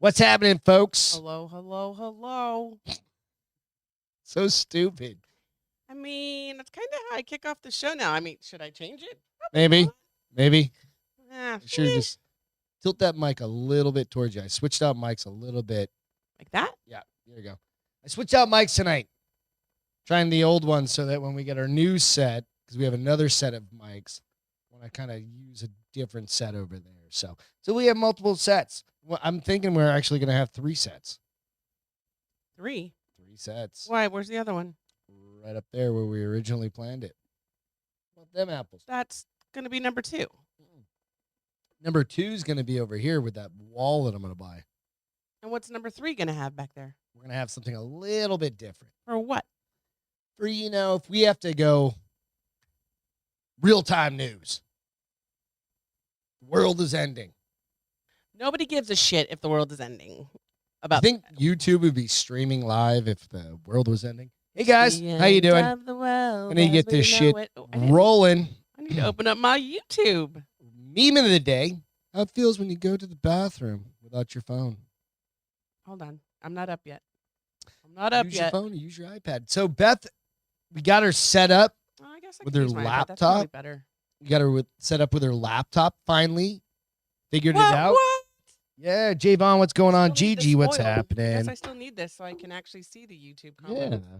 What's happening, folks? Hello, hello, hello. So stupid. I mean, that's kind of how I kick off the show now. I mean, should I change it? Maybe. Sure. Just tilt that mic a little bit towards you. I switched out mics a little bit. Like that? Yeah, there you go. I switched out mics tonight. Trying the old one so that when we get our new set, because we have another set of mics, when I kind of use a different set over there. So we have multiple sets. Well, I'm thinking we're actually going to have 3 sets. 3? 3 sets. Why? Where's the other one? Right up there where we originally planned it. What them apples? That's going to be number 2. Number 2 is going to be over here with that wall that I'm going to buy. And what's number 3 going to have back there? We're going to have something a little bit different. For what? For, if we have to go real-time news. The world is ending. Nobody gives a shit if the world is ending. I think YouTube would be streaming live if the world was ending. Hey, guys. How you doing? I need to get this shit rolling. I need to open up my YouTube. Meme of the day. How it feels when you go to the bathroom without your phone. Hold on. I'm not up yet. Use your phone or use your iPad. So, Beth, we got her set up I guess I with can her use my iPad. That's laptop. probably better. We got her set up with her laptop finally. Figured What? it out. What? Yeah, Javon, what's going on? Still need Gigi, this what's foil. happening? Yes, I still need this so I can actually see the YouTube comments. Yeah.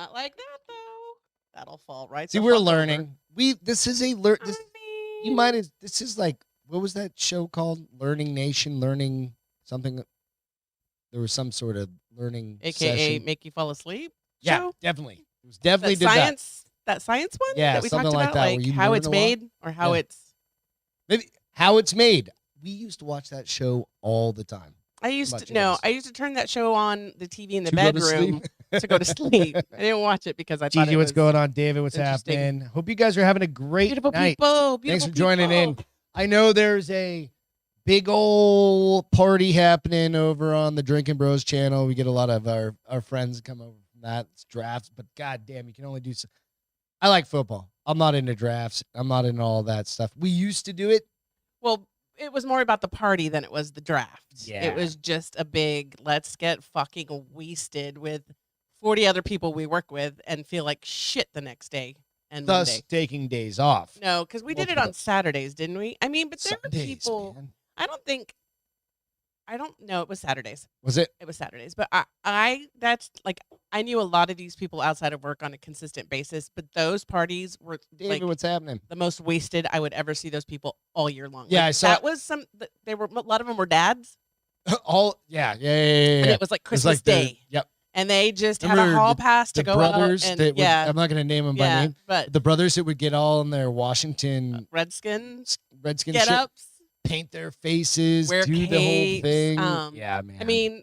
Not like that though. That'll fall right. See, the we're fuck learning. over. This is a this is like, what was that show called? Learning Nation, learning something. There was some sort of learning AKA session. make you fall asleep. Yeah, Show? definitely. It was definitely that science. That science one. Yeah, that we something talked like about, that, where like you how learn it's a lot. made or how it's. Maybe how it's made. We used to watch that show all the time. I used to turn that show on the TV in the To go to bedroom to go to sleep. I didn't watch it because I thought Gigi, it what's was going on? David, what's interesting. happening? Hope you guys are having a great beautiful night. people. Thanks Beautiful for joining in. people. I know there's a big old party happening over on the Drinking Bros channel. We get a lot of our friends come over from that. It's drafts, but goddamn, you can only do so. I like football. I'm not into drafts. I'm not into all that stuff. We used to do it. Well, it was more about the party than it was the draft. Yeah. It was just a big, let's get fucking wasted with 40 other people we work with and feel like shit the next day and Thus Monday. taking days off. No, because we did it on Saturdays, didn't we? I mean, but there were Sundays, people. man. I don't know. It was Saturdays. Was it? It was Saturdays. But I knew a lot of these people outside of work on a consistent basis, but those parties were David, what's happening? the most wasted I would ever see those people all year long. Yeah, Like, I saw that was they were, a lot of them were dads. Yeah. And it was like Christmas Day. Yep. And they just had a Remember hall pass to The go brothers out. that And, would, I'm not going to name them by name. But The brothers that would get all in their Washington Redskin Redskin get shit, ups. paint their faces, Wear do the whole capes, thing. Yeah, man. I mean,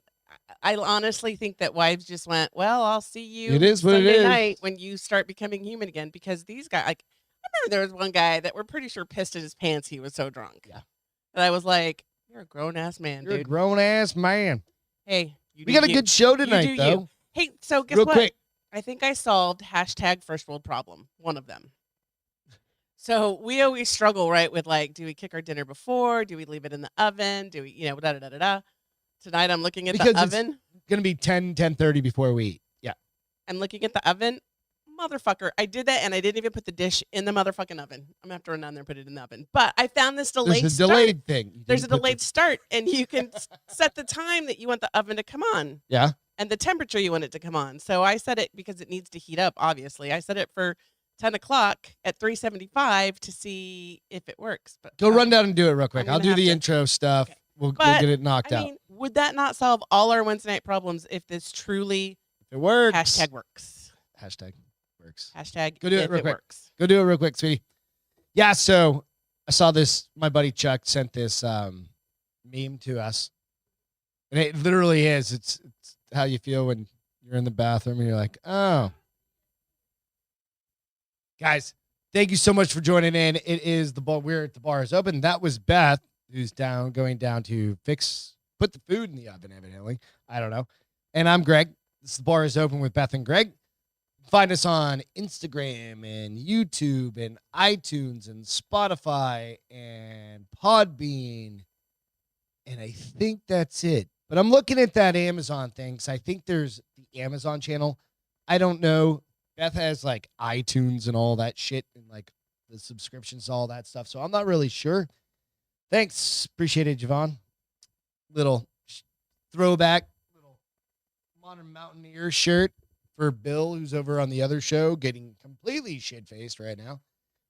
I honestly think that wives just went, well, I'll see you It is what it Sunday is. night when you start becoming human again. Because these guys, like, I remember there was one guy that we're pretty sure pissed in his pants. He was so drunk. Yeah. And I was like, you're a grown ass man, You're a dude. grown ass man. Hey, We got a good show tonight, do though. you. Hey, so guess Real what? quick. I think I solved hashtag first world problem. One of them. So we always struggle, right, with like, do we cook our dinner before? Do we leave it in the oven? Do we, da da da da da? Tonight I'm looking at Because the it's oven. Gonna be 10:30 before we eat. Yeah. I'm looking at the oven. Motherfucker, I did that and I didn't even put the dish in the motherfucking oven. I'm gonna have to run down there and put it in the oven. But I found this delayed There's a start. delayed thing. You There's a didn't put delayed start, and you can set the time that you want the oven to come on. Yeah. And the temperature you want it to come on. So I set it because it needs to heat up, obviously. I set it for 10 o'clock at 375 to see if it works. But Go run down and do it real quick. I'm I'll gonna do the have to. intro stuff. Okay. We'll But, get it knocked out. I mean, would that not solve all our Wednesday night problems if this truly If it works. hashtag works? Hashtag works. Hashtag Go do it if real it quick. works. Go do it real quick, sweetie. Yeah, so I saw this. My buddy Chuck sent this meme to us. And it literally is. It's how you feel when you're in the bathroom and you're like, oh. Guys, thank you so much for joining in. It is the bar. We're at the bar is open. That was Beth, who's going down to put the food in the oven, evidently. I don't know. And I'm Greg. This is the bar is open with Beth and Greg. Find us on Instagram and YouTube and iTunes and Spotify and Podbean. And I think that's it. But I'm looking at that Amazon thing because I think there's the Amazon channel. I don't know. Beth has like iTunes and all that shit and like the subscriptions, all that stuff. So I'm not really sure. Thanks. Appreciate it, Javon. Little throwback, little Modern Mountaineer shirt for Bill, who's over on the other show, getting completely shit-faced right now,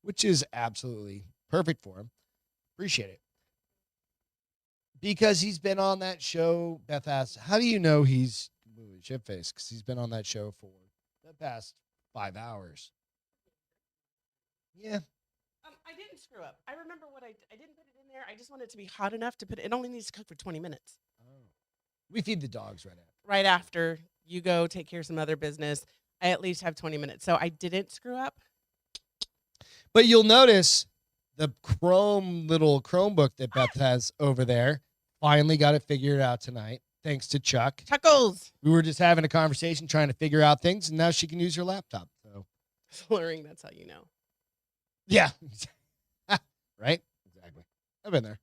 which is absolutely perfect for him. Appreciate it. Because he's been on that show, Beth asks, how do you know he's completely shit-faced? Because he's been on that show for the past 5 hours. Yeah. I didn't screw up. I remember what I didn't put it in there. I just want it to be hot enough to put it. It only needs to cook for 20 minutes. Oh. We feed the dogs right after. Right after you go take care of some other business, I at least have 20 minutes. So I didn't screw up. But you'll notice the little Chromebook that Beth has over there finally got it figured out tonight, thanks to Chuck. Chuckles. We were just having a conversation trying to figure out things, and now she can use her laptop. So Slurring, that's how you know. yeah. Right? Exactly. I've been there.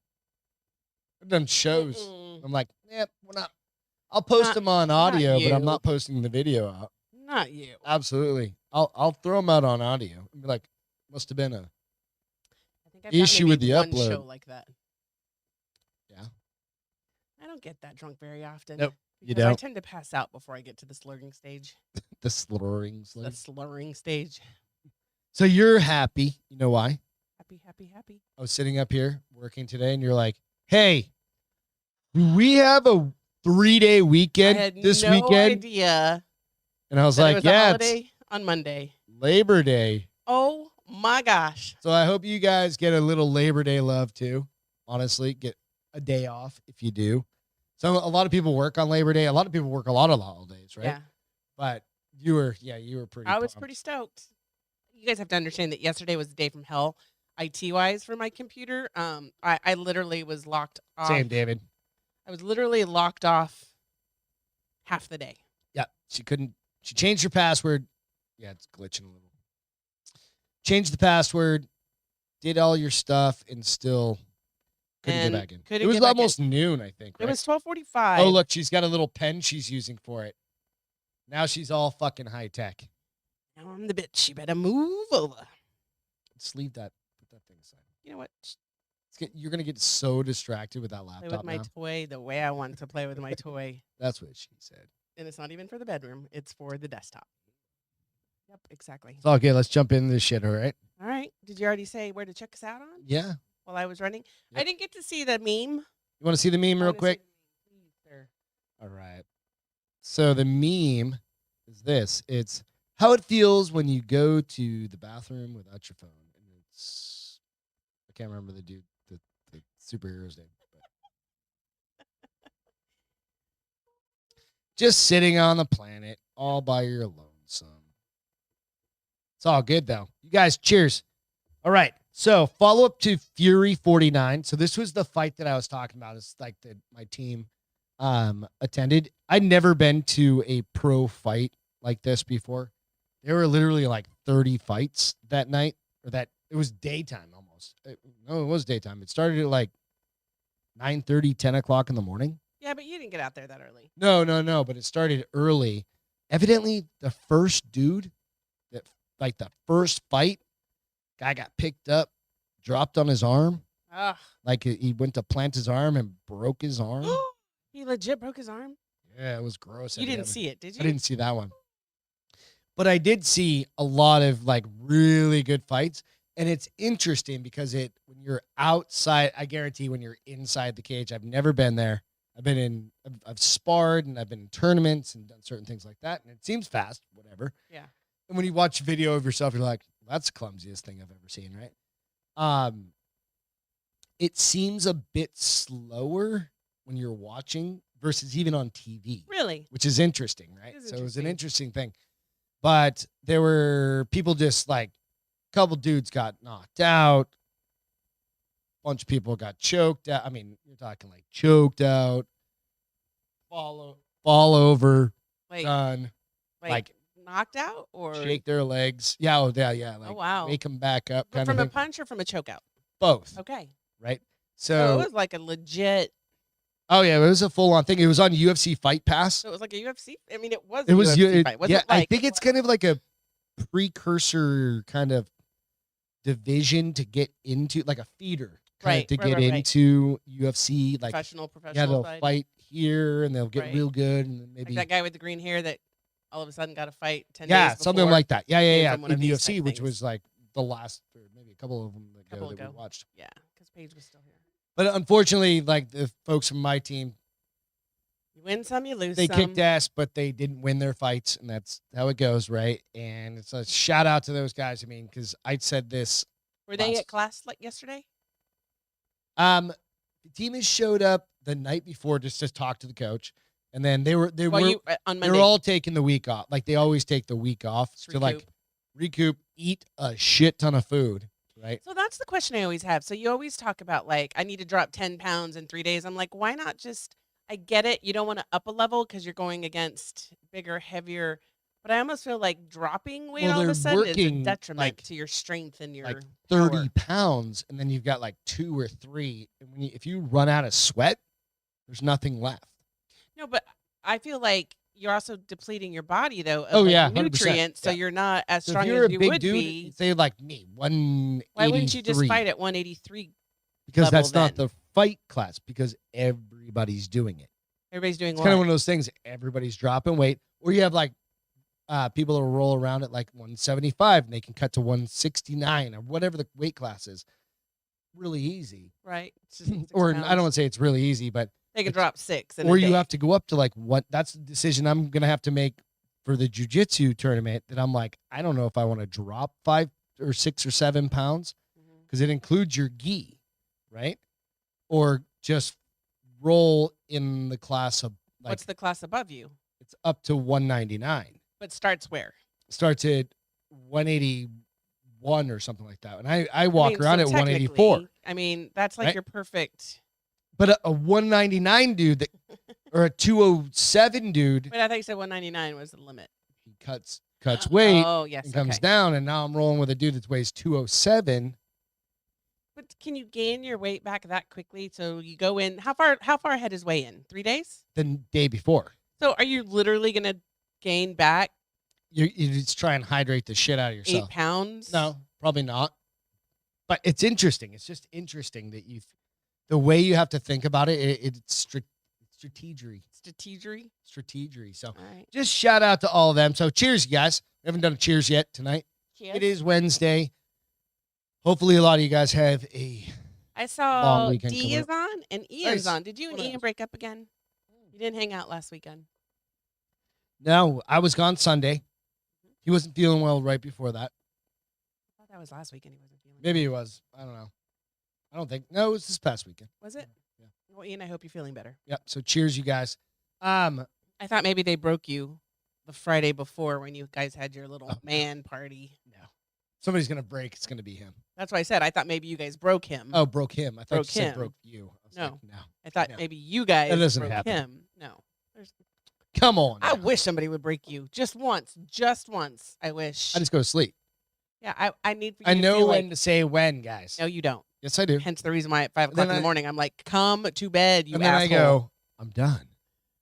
I've done shows. Mm-mm. I'm like, yeah, we're not. I'll post them on audio, but I'm not posting the video out. Not you. Absolutely. I'll throw them out on audio and be like, must have been a I think I've issue got with maybe the one upload. show like that. Yeah. I don't get that drunk very often. Nope, you because I don't. tend to pass out before I get to the slurring stage. The slurring. The slurring stage. So you're happy. You know why? Happy, happy, happy. I was sitting up here working today, and you're like, hey, do we have a 3-day I weekend had this no weekend? idea And I was that it like, was a yeah, it's holiday on Monday. Labor Day. Oh my gosh. So I hope you guys get a little Labor Day love too. Honestly, get a day off if you do. So a lot of people work on Labor Day. A lot of people work a lot of holidays, right? Yeah. But you were pretty. I was pumped. pretty stoked. You guys have to understand that yesterday was the day from hell, IT-wise, for my computer. I literally was locked off. Same, David. I was literally locked off half the day. Yeah, she couldn't. She changed her password. Yeah, it's glitching a little. Changed the password, did all your stuff, and still couldn't And get back in. couldn't It was get back in. almost noon, I think. It Right? was 12:45. Oh, look, she's got a little pen she's using for it. Now she's all fucking high tech. Now I'm the bitch. You better move over. Just leave that. Put that thing aside. You know what? You're gonna get so distracted with that Play laptop with my now. toy the way I want to play with my toy. That's what she said. And it's not even for the bedroom. It's for the desktop. Yep, exactly. It's all good. Let's jump into this shit. All right. All right. Did you already say where to check us out on Yeah. while I was running? Yep. I didn't get to see the meme. You want to see the meme I real wanna see quick? the meme, please, sir. All right. So the meme is this. It's how it feels when you go to the bathroom without your phone. And it's I can't remember the dude, the superhero's name. But. Just sitting on the planet all by your lonesome. It's all good though. You guys, cheers. All right. So follow up to Fury 49. So this was the fight that I was talking about. It's like my team attended. I'd never been to a pro fight like this before. There were literally like 30 fights that night, or that it was daytime almost. No, it was daytime. It started at like 9:30, 10 o'clock in the morning. Yeah, but you didn't get out there that early. No, but it started early. Evidently, the first dude the first fight, guy got picked up, dropped on his arm. Ugh. Like he went to plant his arm and broke his arm. He legit broke his arm? Yeah, it was gross. You didn't see it, did you? I didn't see that one. But I did see a lot of like really good fights. And it's interesting because when you're outside, I guarantee when you're inside the cage, I've never been there. I've sparred and I've been in tournaments and done certain things like that. And it seems fast, whatever. Yeah. And when you watch video of yourself, you're like, that's the clumsiest thing I've ever seen, right? It seems a bit slower when you're watching versus even on TV. Really? Which is interesting, right? It is So it was an interesting. interesting thing. But there were people just like, a couple dudes got knocked out. Bunch of people got choked out. I mean, you're talking like choked out, fall over, Wait, done, like knocked out or shake their legs. Yeah, yeah. Like, oh wow. wake them back up, But kind from of a thing. punch or from a choke out? Both, Okay. right? So So it was like a legit Oh yeah, it was a full on thing. It was on UFC Fight Pass. So it was like a UFC. I mean, it was. It was UFC fight. Was yeah. it like, I think it's kind of like a precursor kind of division to get into, like a feeder kind of to get into UFC. Like professional they'll side. fight here and they'll get Right. real good, and then maybe Like that guy with the green hair that all of a sudden got a fight 10 days yeah, before. something like that. Yeah, from one in of these UFC, type which things. was like the last, or maybe a couple of them that we ago. watched. Yeah, because Paige was still here. But unfortunately, like the folks from my team, You win some, you lose they some. kicked ass, but they didn't win their fights, and that's how it goes, right? And it's a shout out to those guys. I mean, because I said this. Were they at class like yesterday? The team has showed up the night before just to talk to the coach, and then they were on Monday. They were all taking the week off. Like they always take the week off to like recoup, eat a shit ton of food, right? So that's the question I always have. So you always talk about like, I need to drop 10 pounds in 3 days. I'm like, why not just? I get it. You don't want to up a level because you're going against bigger, heavier. But I almost feel like dropping weight all of a sudden is a detriment to your strength and your like 30 power. pounds, and then you've got like 2 or 3. And if you run out of sweat, there's nothing left. No, but I feel like you're also depleting your body though of 100%. nutrients, so you're not as So strong if you're as a you big would dude, be. say like me, 183. Why wouldn't you just fight at 183? Because that's level not the fight class. Because everybody's doing it. Everybody's doing It's what? kind of one of those things. Everybody's dropping weight, or you have like people that roll around at like 175 and they can cut to 169 or whatever the weight class is. Really easy, right? It's just 6 or pounds. I don't want to say it's really easy, but They can drop 6. or you have to go up to like what? That's the decision I'm gonna have to make for the jiu-jitsu tournament. That I'm like, I don't know if I want to drop 5 or 6 or 7 pounds because it includes your gi, right? Or just roll in the class of like, what's the class above you? It's up to 199. But starts where? Starts at 181 or something like that. And I walk around so at 184. I mean, that's like Right? your perfect. But a 199 dude that, or a 207 dude, Wait, I thought you said 199 was the limit. he cuts weight Oh, yes. and comes okay. down, and now I'm rolling with a dude that weighs 207. But can you gain your weight back that quickly? So you go in. How far ahead is weigh in? 3 days? The day before. So are you literally gonna gain back You just try and hydrate the shit out of yourself. 8 pounds? No, probably not. But it's interesting. It's just interesting that the way you have to think about it, it's strategery. Strategery. So All right. just shout out to all of them. So cheers, you guys. We haven't done a cheers yet tonight. Cheers. It is Wednesday. Hopefully a lot of you guys have a I long saw weekend D coming is up. on and Ian's Nice. on. Did you and What Ian else? break up again? You didn't hang out last weekend. No, I was gone Sunday. He wasn't feeling well right before that. I thought that was last weekend. He wasn't feeling. Maybe he was. I don't know. I don't think. No, it was this past weekend. Was it? Yeah. Well, Ian, I hope you're feeling better. Yep. So cheers, you guys. I thought maybe they broke you the Friday before when you guys had your little man party. No. Somebody's gonna break. It's gonna be him. That's why I said I thought maybe you guys broke him. Oh, broke him. I thought Broke you said him. broke you. I was No. like, no. I thought no. maybe you guys That doesn't broke happen. him. No. Come on. I now. wish somebody would break you just once. Just once. I wish. I just go to sleep. Yeah, I need for you I to know feel when like, to say when, guys. no, you don't. Yes, I do. Hence the reason why at 5 Then o'clock in the I- morning I'm like, come to bed, you And then asshole. I go, I'm done.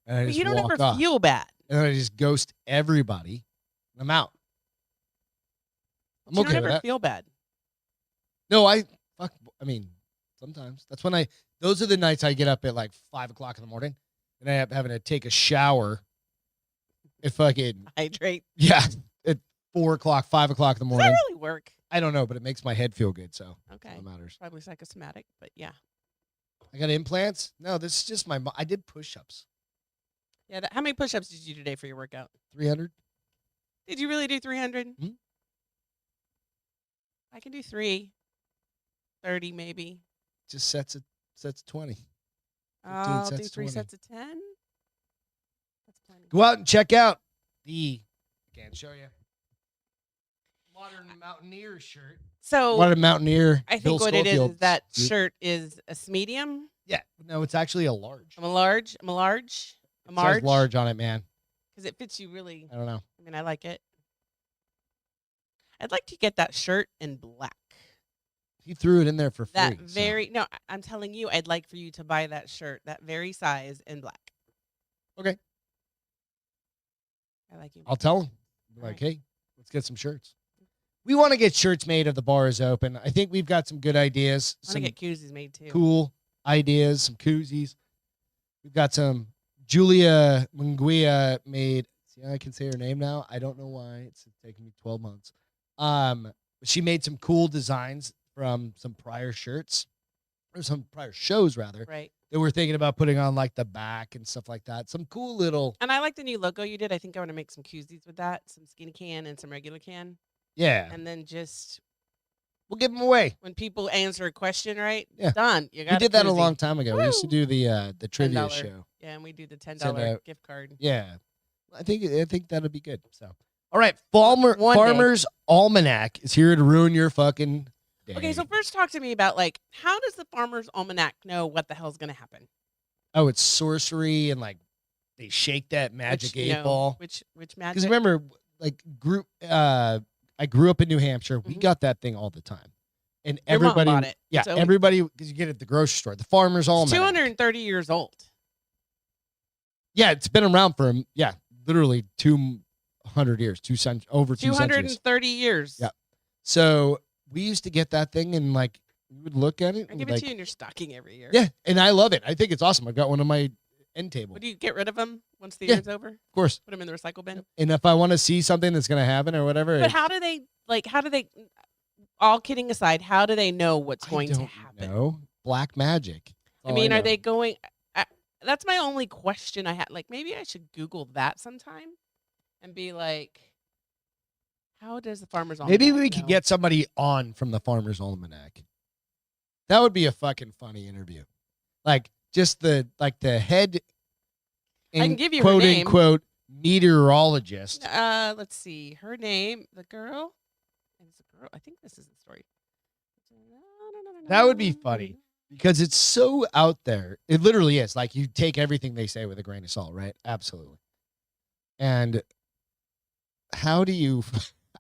And I But just you don't walk ever off. feel bad. And then I just ghost everybody. And I'm out. I'm You okay don't with ever that. feel bad. No, I mean, sometimes. That's when those are the nights I get up at like 5 o'clock in the morning and I am having to take a shower. If I could, Hydrate. yeah, at 4 o'clock, 5 o'clock in the Does morning. that really work? I don't know, but it makes my head feel good. So Okay. that's what matters. Probably psychosomatic, but yeah. I got implants. No, this is just I did push-ups. Yeah. How many push-ups did you do today for your workout? 300. Did you really do 300? Mhm. I can do 30 maybe. Just sets 20. 15 I'll do sets 3 20. sets of 10. That's plenty. Go out and check out I can't show you. Modern Mountaineer shirt. So Modern Mountaineer. I think Bill what it is Schofield. that shirt is a medium. Yeah. No, it's actually a large. I'm a large. It says large on it, man. because it fits you really. I don't know. I mean, I like it. I'd like to get that shirt in black. He threw it in there for free. That very no, I'm telling you, I'd like for you to buy that shirt, that very size in black. Okay. I like you. I'll tell him. Like, hey, let's get some shirts. We want to get shirts made of the bar is open. I think we've got some good ideas. I want to get koozies made too. Cool ideas, some koozies. We've got some Julia Munguia made. See, I can say her name now. I don't know why. It's taking me 12 months. She made some cool designs from some prior shirts, or some prior shows rather. Right. That we're thinking about putting on like the back and stuff like that. Some cool little. And I like the new logo you did. I think I want to make some koozies with that, some skinny can and some regular can. Yeah. And then just we'll give them away. When people answer a question, right? Yeah. Done. You got We did that a koozie. long time ago. Woo! We used to do the trivia $10. show. Yeah, and we do the $10 Send out- gift card. Yeah. I think that'll be good. So all right, One day. Farmer's Almanac is here to ruin your fucking day. Okay, so first talk to me about like how does the Farmer's Almanac know what the hell's gonna happen? Oh, it's sorcery and like they shake that magic Which, 8-ball. Which magic? Because remember, like I grew up in New Hampshire. We Mhm. got that thing all the time, and Your mom everybody bought it. Yeah, So- everybody because you get it at the grocery store. The Farmer's It's Almanac. 230 years old. Yeah, it's been around for literally 200 years, over 2 centuries. 230 years. Yeah. So we used to get that thing and like we would look at it. I And give like, it to you in your stocking every year. Yeah, and I love it. I think it's awesome. I've got one on my end table. Would you get rid of them once the Yeah. year's over? Of course. Put them in the recycle bin? And if I want to see something that's going to happen or whatever, But how do they, all kidding aside, how do they know what's I going to don't happen? know. Black magic. I mean, are they going, that's my only question I had. Like, maybe I should Google that sometime and be like, how does the Farmer's Almanac Maybe we could know? get somebody on from the Farmer's Almanac. That would be a fucking funny interview. Like just the head I can give you her quote name. unquote meteorologist. Let's see. Her name, the girl. It's a girl. I think this is the story. That would be funny. Because it's so out there. It literally is. Like you take everything they say with a grain of salt, right? Absolutely. And how do you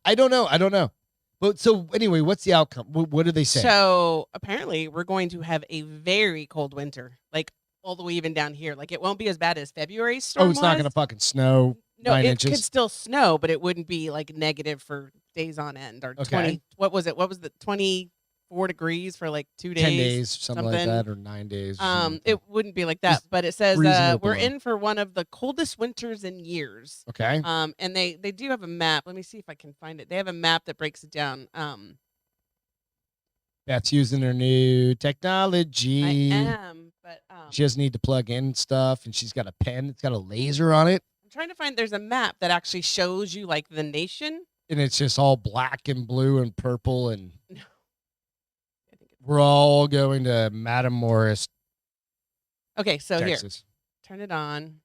I don't know. But so anyway, what's the outcome? What do they say? So apparently we're going to have a very cold winter, like all the way even down here. Like it won't be as bad as February's storm it's not was. going to fucking snow No, 9 it inches. could still snow, but it wouldn't be like negative for days on end or Okay. 20. What was it? What was the 24 degrees for like 2 days? 10 days, something like something. that, or 9 days. or something like that. It wouldn't be like that, Just but it says reasonable we're below. in for one of the coldest winters in years. Okay. And they do have a map. Let me see if I can find it. They have a map that breaks it down. Beth's using her new technology. I am, but She doesn't need to plug in stuff, and she's got a pen. It's got a laser on it, I'm trying to find. There's a map that actually shows you like the nation. and it's just all black and blue and purple, and No. I think we're all going to Madame Morris, okay, so here, Texas. turn it on.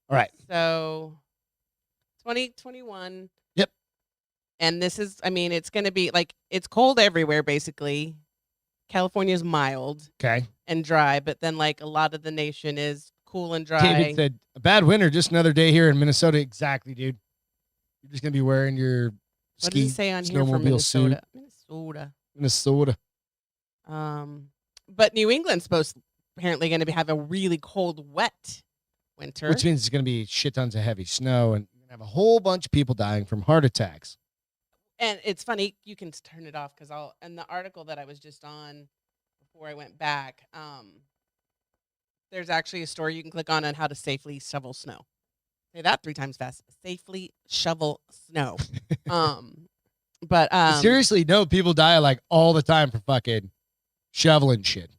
All right. So 2021. Yep. And this is, I mean, it's going to be like, it's cold everywhere, basically. California's mild Okay. and dry, but then like a lot of the nation is cool and dry. David said, a bad winter, just another day here in Minnesota. Exactly, dude. You're just going to be wearing your What does ski it say on here for snowmobile suit. Minnesota? Minnesota. But New England's apparently going to have a really cold, wet winter. Which means it's going to be shit tons of heavy snow, and you're going to have a whole bunch of people dying from heart attacks. And it's funny, you can turn it off because in the article that I was just on before I went back, there's actually a story you can click on how to safely shovel snow. Say that 3 times fast. Safely shovel snow. But Seriously, no, people die like all the time for fucking shoveling shit.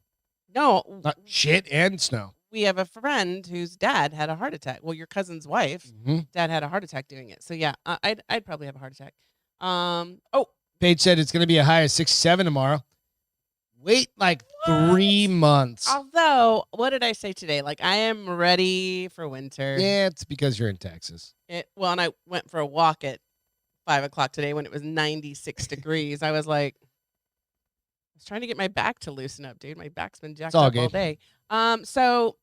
no, Not shit and snow. we have a friend whose dad had a heart attack. Well, your cousin's wife, Mm-hmm. dad had a heart attack doing it. So yeah, I'd probably have a heart attack. Paige said it's going to be a high of 67 tomorrow. Wait like 3 months. Although, what did I say today? Like, I am ready for winter. Yeah, it's because you're in Texas. Well, and I went for a walk at 5 o'clock today when it was 96 degrees. I was like, I was trying to get my back to loosen up, dude. My back's been jacked all up all good. day. So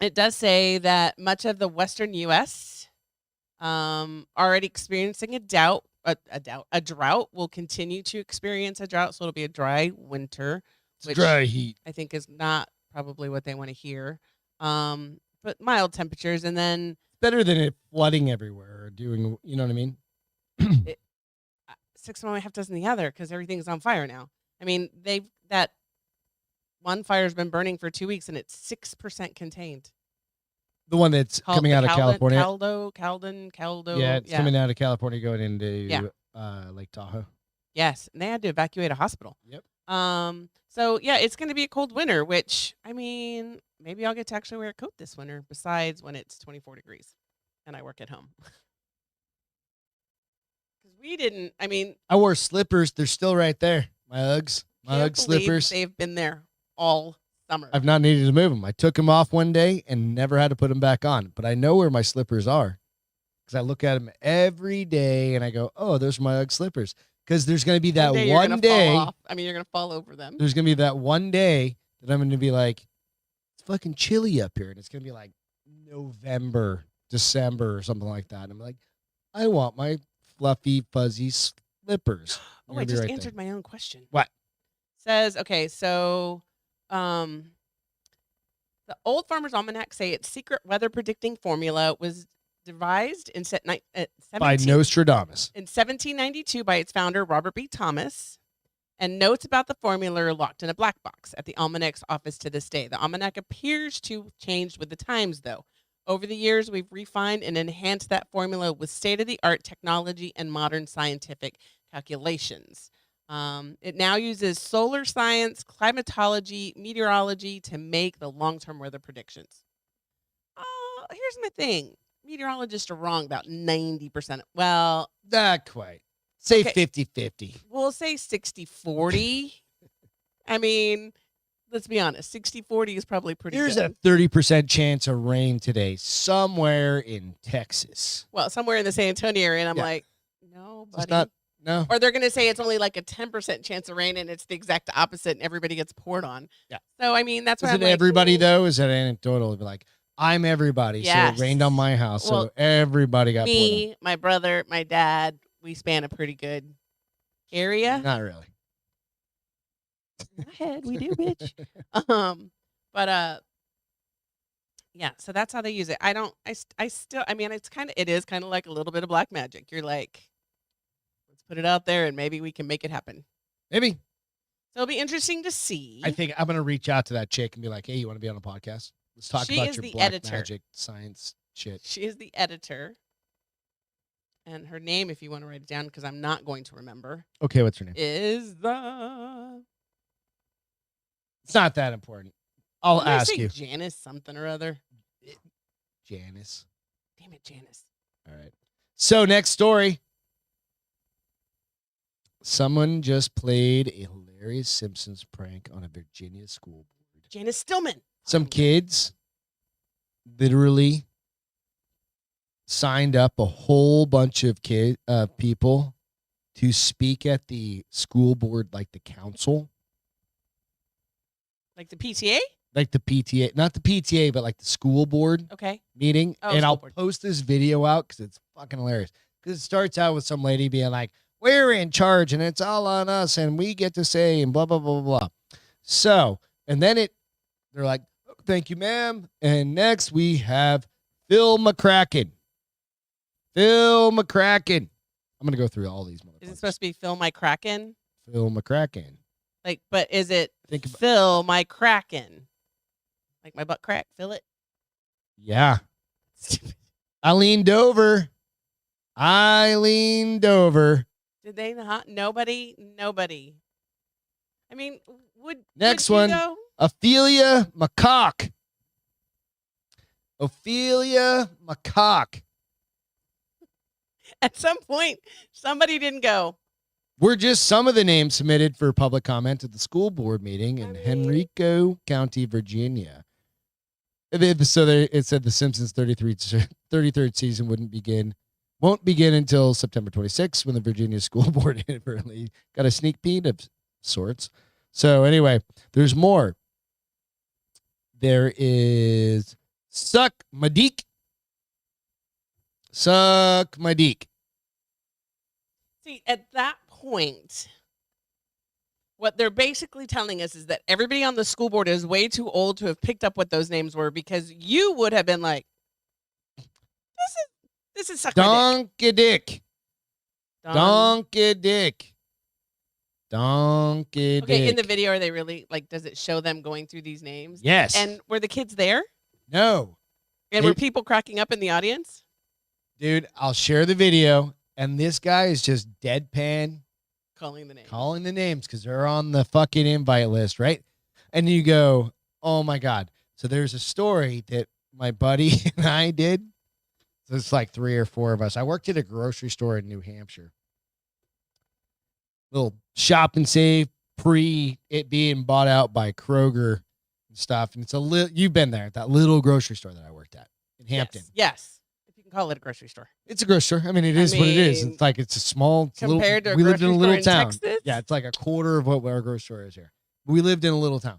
it does say that much of the western U.S. Already experiencing a a drought. We'll continue to experience a drought, so it'll be a dry winter, It's which dry heat. I think is not probably what they want to hear. But mild temperatures, and then Better than it flooding everywhere or doing, you know what I mean? it, 6 of one, half dozen the other, because everything's on fire now. I mean, that one fire's been burning for 2 weeks, and it's 6% contained. The one that's coming out of California. Caldo. Yeah, it's coming out of California going into Lake Tahoe. Yes, and they had to evacuate a hospital. Yep. So yeah, it's going to be a cold winter, which, I mean, maybe I'll get to actually wear a coat this winter, besides when it's 24 degrees and I work at home. Because we didn't, I mean, I wore slippers. They're still right there. My Uggs. My can't Ugg believe slippers. they've been there all summer. I've not needed to move them. I took them off one day and never had to put them back on. But I know where my slippers are because I look at them every day and I go, oh, those are my Ugg slippers. Because there's going to be that one day. Fall off. I mean, you're going to fall over them. There's going to be that one day that I'm going to be like, it's fucking chilly up here. And it's going to be like November, December, or something like that. And I'm like, I want my fluffy, fuzzy slippers. Oh, I just answered my own question. What? Says, okay, so the Old Farmer's Almanac say its secret weather predicting formula was devised by Nostradamus in 1792 by its founder, Robert B. Thomas, and notes about the formula are locked in a black box at the Almanac's office to this day. The Almanac appears to have changed with the times, though. Over the years, we've refined and enhanced that formula with state-of-the-art technology and modern scientific calculations. It now uses solar science, climatology, meteorology to make the long-term weather predictions. Here's my thing. Meteorologists are wrong about 90%. Well, not quite. Say okay. 50-50. We'll say 60-40. I mean, let's be honest. 60-40 is probably pretty There's good. a 30% chance of rain today somewhere in Texas. Well, somewhere in the San Antonio area, and I'm like, no, buddy. It's not, no. Or they're going to say it's only like a 10% chance of rain, and it's the exact opposite, and everybody gets poured on. Yeah. So, I mean, that's why I'm like, everybody, though? Is that anecdotal? It'd be like, I'm everybody, yes. So it rained on my house, so everybody got poured on. Me, my brother, my dad, we span a pretty good area. Not really. Go ahead, we do, bitch. Yeah, so that's how they use it. I mean, it is kind of like a little bit of black magic. You're like, let's put it out there and maybe we can make it happen. Maybe. So it'll be interesting to see. I think I'm going to reach out to that chick and be like, hey, you want to be on a podcast? Let's talk about your black magic science shit. She is the editor. And her name, if you want to write it down, because I'm not going to remember. Okay, what's her name? Is the... It's not that important. I'll ask you. Janice something or other. Janice. Damn it, Janice. All right. So next story. Someone just played a hilarious Simpsons prank on a Virginia school board. Janice Stillman. Some kids literally signed up a whole bunch of people to speak at the school board, like the council. Like the PTA? Like the PTA. Not the PTA, but like the school board meeting. And I'll post this video out because it's fucking hilarious. Because it starts out with some lady being like, we're in charge and it's all on us and we get to say and blah, blah, blah, blah, blah. So, and then they're like, oh, thank you, ma'am. And next we have Phil McCracken. Phil McCracken. I'm going to go through all these motherfuckers. Is it supposed to be Phil McCracken? Phil McCracken. Like, but is it Phil McCracken? Like my butt crack? Feel it? Yeah. I leaned over. Did they not? Nobody. I mean, next would one, go? Ophelia McCock. Ophelia McCock. At some point, somebody didn't go. We're just some of the names submitted for public comment at the school board meeting in Henrico County, Virginia. So it said the Simpsons 33rd season won't begin until September 26th when the Virginia School Board inadvertently got a sneak peek of sorts. So anyway, there's more. There is Suck My Deek. See, at that point, what they're basically telling us is that everybody on the school board is way too old to have picked up what those names were, because you would have been like, this is suck my Donkey dick. dick. Donkey dick. Donkey dick. Okay, in the video, are they really, like, does it show them going through these names? Yes. And were the kids there? No. And were people cracking up in the audience? Dude, I'll share the video. And this guy is just deadpan Calling the names. calling the names because they're on the fucking invite list, right? And you go, oh my God. So there's a story that my buddy and I did. So it's like 3 or 4 of us. I worked at a grocery store in New Hampshire. Little shop and save pre it being bought out by Kroger and stuff. And it's a little, you've been there at that little grocery store that I worked at in Hampton. Yes. If you can call it a grocery store. It's a grocery store. I mean, it is what it is. It's like, it's a small, it's compared to a we lived in a grocery little store in town. Texas? Yeah, it's like a quarter of what our grocery store is here. We lived in a little town.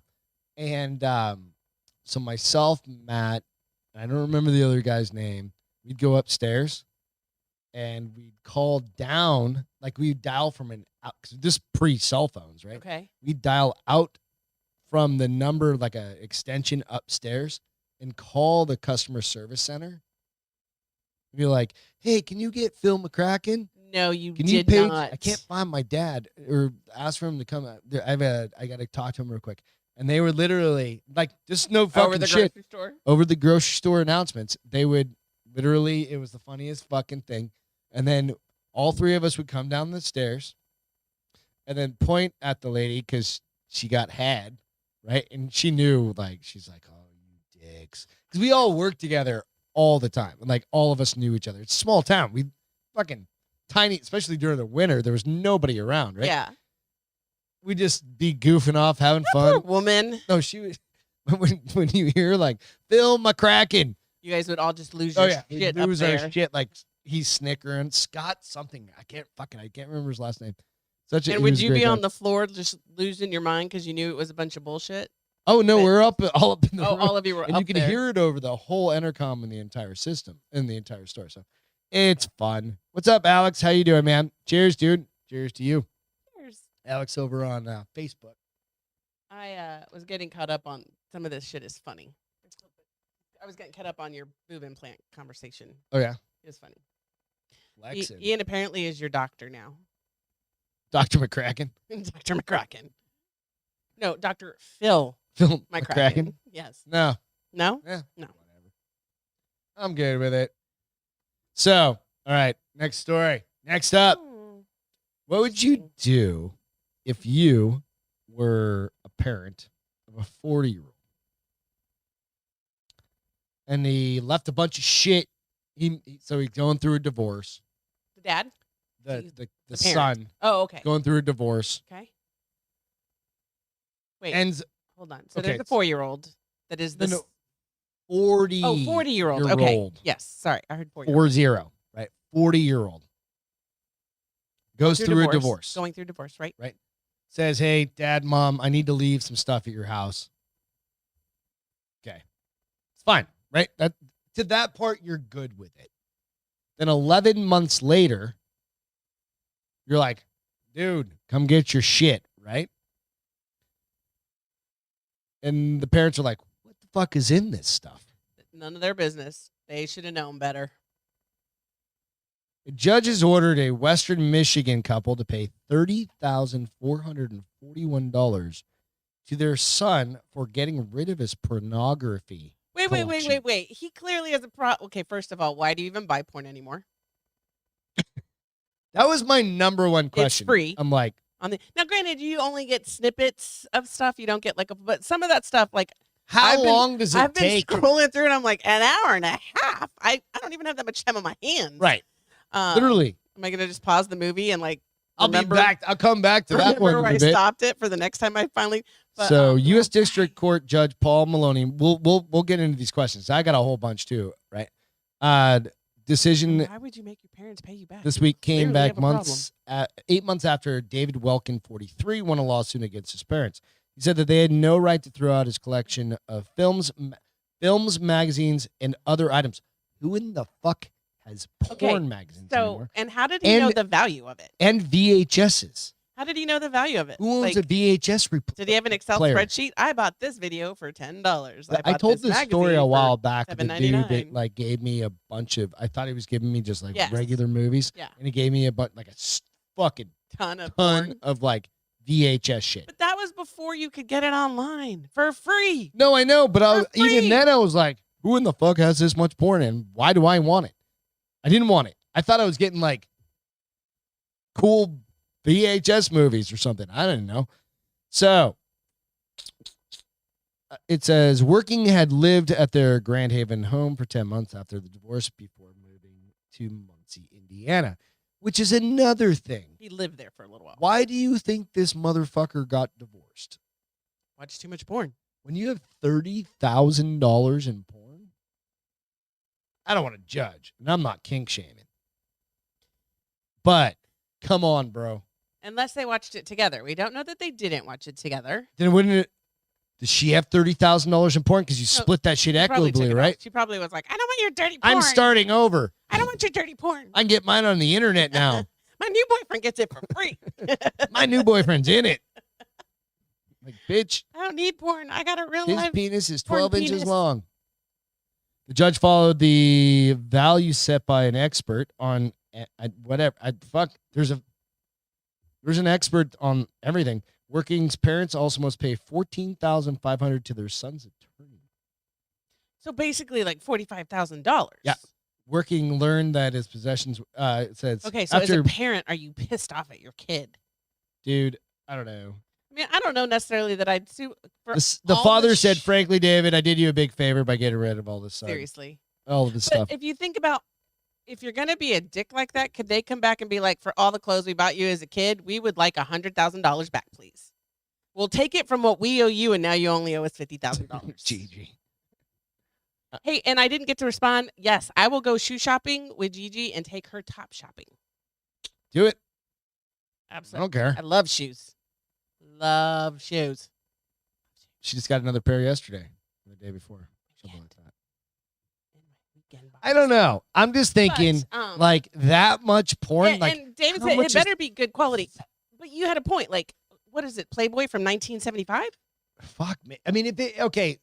And so myself, Matt, I don't remember the other guy's name. We'd go upstairs and we'd call down, like we'd dial from an out, because this pre-cell phones, right? Okay. We'd dial out from the number, like a extension upstairs, and call the customer service center. Be like, hey, can you get Phil McCracken? No, you Can did you page? not. I can't find my dad, or ask for him to come out. I got to talk to him real quick. And they were literally like, just no fucking Over the shit. grocery store? Over the grocery store announcements. They would literally, it was the funniest fucking thing. And then all 3 of us would come down the stairs and then point at the lady because she got had, right? And she knew, like, she's like, oh, you dicks. Because we all worked together all the time. And, like, all of us knew each other. It's a small town. We fucking tiny, especially during the winter. There was nobody around, right? Yeah. We'd just be goofing off, having fun. Poor woman. No, she was, when you hear, like, Phil McCracken. You guys would all just lose your shit We'd up lose there. our shit. Like, he's snickering. Scott something. I can't remember his last name. And would you be on the floor just losing your mind because you knew it was a bunch of bullshit? Oh no, we're all up in the room. All of you were and up you can there. hear it over the whole intercom in the entire system, in the entire store. So it's fun. What's up, Alex? How you doing, man? Cheers, dude. Cheers to you. Cheers. Alex over on Facebook. I was getting caught up on some of this shit is funny. I was getting caught up on your boob implant conversation. Oh yeah, It was funny. Lexin. Ian apparently is your doctor now. Dr. McCracken. Dr. McCracken. No, Dr. Phil Phil McCracken. McCracken. Yes. No. No? Yeah. No. Whatever. I'm good with it. So, all right, next story. Next up. What would you do if you were a parent of a 40-year-old and he left a bunch of shit? So he's going through a divorce. The dad? The the son Oh, okay. going through a divorce. Okay. Wait, Ends hold on. So okay, there's a 4-year-old that is this. no, 40. Oh, 40-year-old. Okay. Yes. Sorry. I heard 4-year-old. 40, right? 40-year-old goes through a divorce. Going through divorce, right? Right. Says, hey, dad, mom, I need to leave some stuff at your house. Okay. It's fine, right? That to that part, you're good with it. Then 11 months later, you're like, dude, come get your shit, right? And the parents are like, what the fuck is in this stuff? None of their business. They should have known better. The judges ordered a Western Michigan couple to pay $30,441 to their son for getting rid of his pornography. Wait. collection. He clearly has a Okay, first of all, why do you even buy porn anymore? That was my number one question. It's free. I'm like, Now, granted, you only get snippets of stuff. You don't get but some of that stuff, like how long does it I've been take? scrolling through, and I'm like, an hour and a half. I don't even have that much time on my hands. Right. Literally. Am I gonna just pause the movie and like? I'll be back. I'll come back to that one Remember in where a I bit. stopped it for the next time I finally. But, So, U.S. District Court Judge Paul Maloney. We'll get into these questions. I got a whole bunch too, right? Decision why would you make your parents pay you back? this week came Clearly back have a 8 months after David Welkin, 43, won a lawsuit against his parents. He said that they had no right to throw out his collection of films, magazines, and other items. Who in the fuck has Okay, porn magazines So, anymore. and how did he know And- the value of it? And VHSs. How did he know the value of it? Who owns Like, a VHS did he have an Excel player? spreadsheet? I bought this video for $10. I told this story a while back. The dude $7.99. that like gave me a bunch of. I thought he was giving me just like Yes. regular movies. Yeah. And he gave me like a fucking ton of ton porn. of like VHS shit. But that was before you could get it online for free. No, I know, but For free. even then I was like, who in the fuck has this much porn and why do I want it? I didn't want it. I thought I was getting like cool VHS movies or something. I didn't know. So it says Working had lived at their Grand Haven home for 10 months after the divorce before moving to Muncie, Indiana, which is another thing. He lived there for a little while. Why do you think this motherfucker got divorced? Watched too much porn. When you have $30,000 in porn? I don't want to judge, and I'm not kink shaming. But come on, bro. Unless they watched it together. We don't know that they didn't watch it together. Then wouldn't it? Does she have $30,000 in porn? Because you No, split that shit She probably took equitably, it right? off. She probably was like, I don't want your dirty porn. I'm starting over. I don't want your dirty porn. I can get mine on the internet now. My new boyfriend gets it for free. My new boyfriend's in it. Like, bitch, I don't need porn. I got a real his life. penis is porn 12 inches penis. long. The judge followed the value set by an expert on whatever. There's an expert on everything. Working's parents also must pay $14,500 to their son's attorney. So basically, like $45,000. Yeah. Working learned that his possessions. It says Okay, so as after, a parent, are you pissed off at your kid? dude, I don't know. I mean, I don't know necessarily that I'd sue. For The all father the said, "Frankly, David, I did you a big favor by getting rid of all this stuff, seriously. all of this But stuff." if you think about, if you're gonna be a dick like that, could they come back and be like, for all the clothes we bought you as a kid, we would like $100,000 back, please. We'll take it from what we owe you, and now you only owe us $50,000. Gigi. Hey, and I didn't get to respond. Yes, I will go shoe shopping with Gigi and take her top shopping. Do it. I Absolutely. don't care. I love shoes. Love shoes. She just got another pair yesterday, or the day before, something like that. Weekend I don't know. I'm just thinking, But, like that much porn. and, like, and David how said much it is- better be good quality. But you had a point. Like, what is it? Playboy from 1975? fuck me. I mean,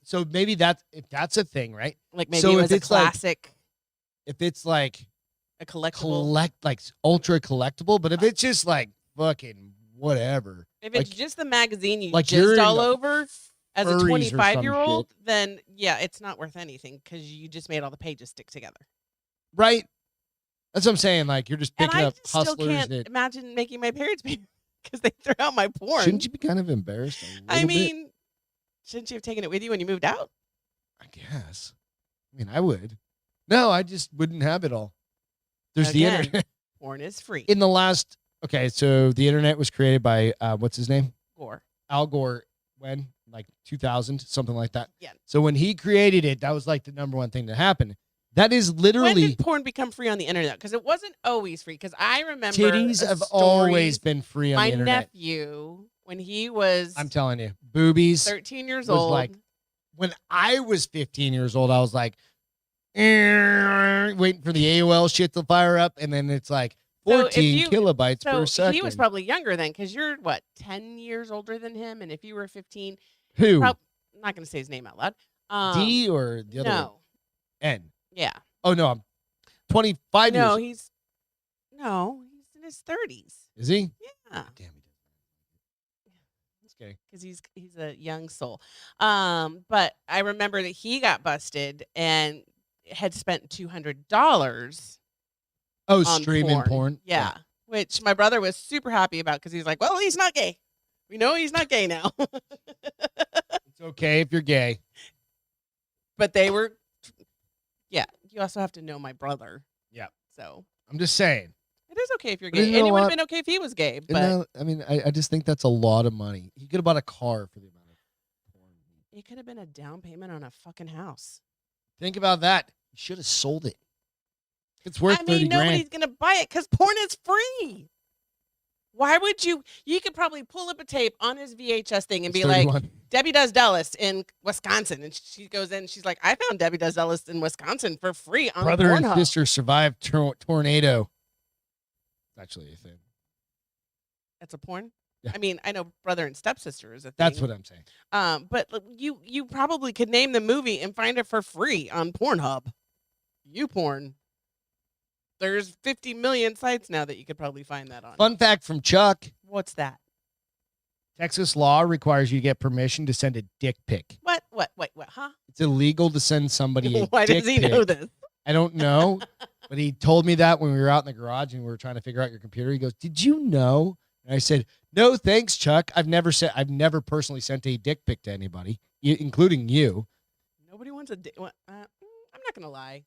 so maybe if that's a thing, right? Like maybe So it if was a it's like- classic, If it's like a collectible. like ultra collectible, but if it's just like fucking whatever, If it's like- just the magazine you like you're jizzed in all the over as a furries or some 25-year-old, then yeah, it's not worth anything because you just made all the pages stick together. right? That's what I'm saying. Like you're just And picking I up still hustlers can't that imagine making my parents pay because they threw out my porn. shouldn't you be kind of embarrassed? A I little bit? mean, shouldn't you have taken it with you when you moved out? I guess. I mean, I would. No, I just wouldn't have it all. There's the Again. internet. Porn is free. In the last, okay, so the internet was created by, what's his name? Gore. Al Gore. When? Like 2000, something like that. Yeah. So when he created it, that was like the number one thing that happened. That is When literally, did porn become free on the internet? Because it wasn't always free. Because I remember titties a have story, always been free on my the internet. nephew, when he was I'm telling you, boobies. 13 years was old, like- When I was 15 years old, I was like, waiting for the AOL shit to fire up, and then it's like So if 14 you- kilobytes so per second. he was probably younger then, because you're what 10 years older than him, and if you were 15, Who? I'm not going to say his name out loud. D or the other one? No, N. yeah, Oh no, I'm 25 no, years. he's in his 30s. Is he? Yeah, Damn, he okay. because he's a young soul. But I remember that he got busted and had spent $200 Oh, on streaming porn. Yeah, which my brother was super happy about because he's like, well, he's not gay. We know he's not gay now. It's okay if you're gay. But they were, yeah. You also have to know my brother. Yeah. So I'm just saying. it is okay if you're But you gay, know and it would have what? been okay if he was gay. And But now, I mean, I just think that's a lot of money. He could have bought a car for the amount of porn. it could have been a down payment on a fucking house. Think about that. You should have sold it. It's worth I 30 mean, nobody's grand. gonna buy it because porn is free. Why would you? You could probably pull up a tape on his VHS thing and It's be like, 31. Debbie Does Dallas in Wisconsin. And she goes in, she's like, I found Debbie Does Dallas in Wisconsin for free on Brother and Pornhub. sister survived tornado. Actually, a thing. That's a porn? Yeah. I mean, I know brother and stepsister is a thing. That's what I'm saying. But you probably could name the movie and find it for free on Pornhub. YouPorn. There's 50 million sites now that you could probably find that on. Fun fact from Chuck. What's that? Texas law requires you to get permission to send a dick pic. What, huh? It's illegal to send somebody a Why dick does he pic. know this? I don't know, but he told me that when we were out in the garage and we were trying to figure out your computer. He goes, "Did you know?" And I said, "No, thanks, Chuck. I've never personally sent a dick pic to anybody, including you." Nobody wants a dick. I'm not gonna lie.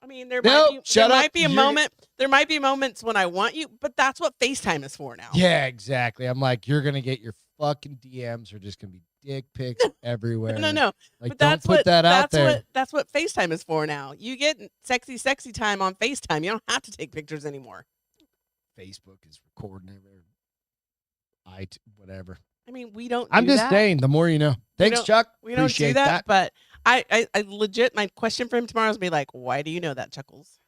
I mean, there shut up. might be a moment. There might be moments when I want you, but that's what FaceTime is for now. Yeah, exactly. I'm like, you're gonna get your fucking DMs are just gonna be dick pics everywhere. No. Like, But don't put that out there. That's what FaceTime is for now. You get sexy time on FaceTime. You don't have to take pictures anymore. Facebook is recording it. Whatever. I mean, we don't. I'm do just that. saying. The more you know. Thanks, Chuck. We don't Appreciate do that. But I legit. My question for him tomorrow is be like, why do you know that, Chuckles?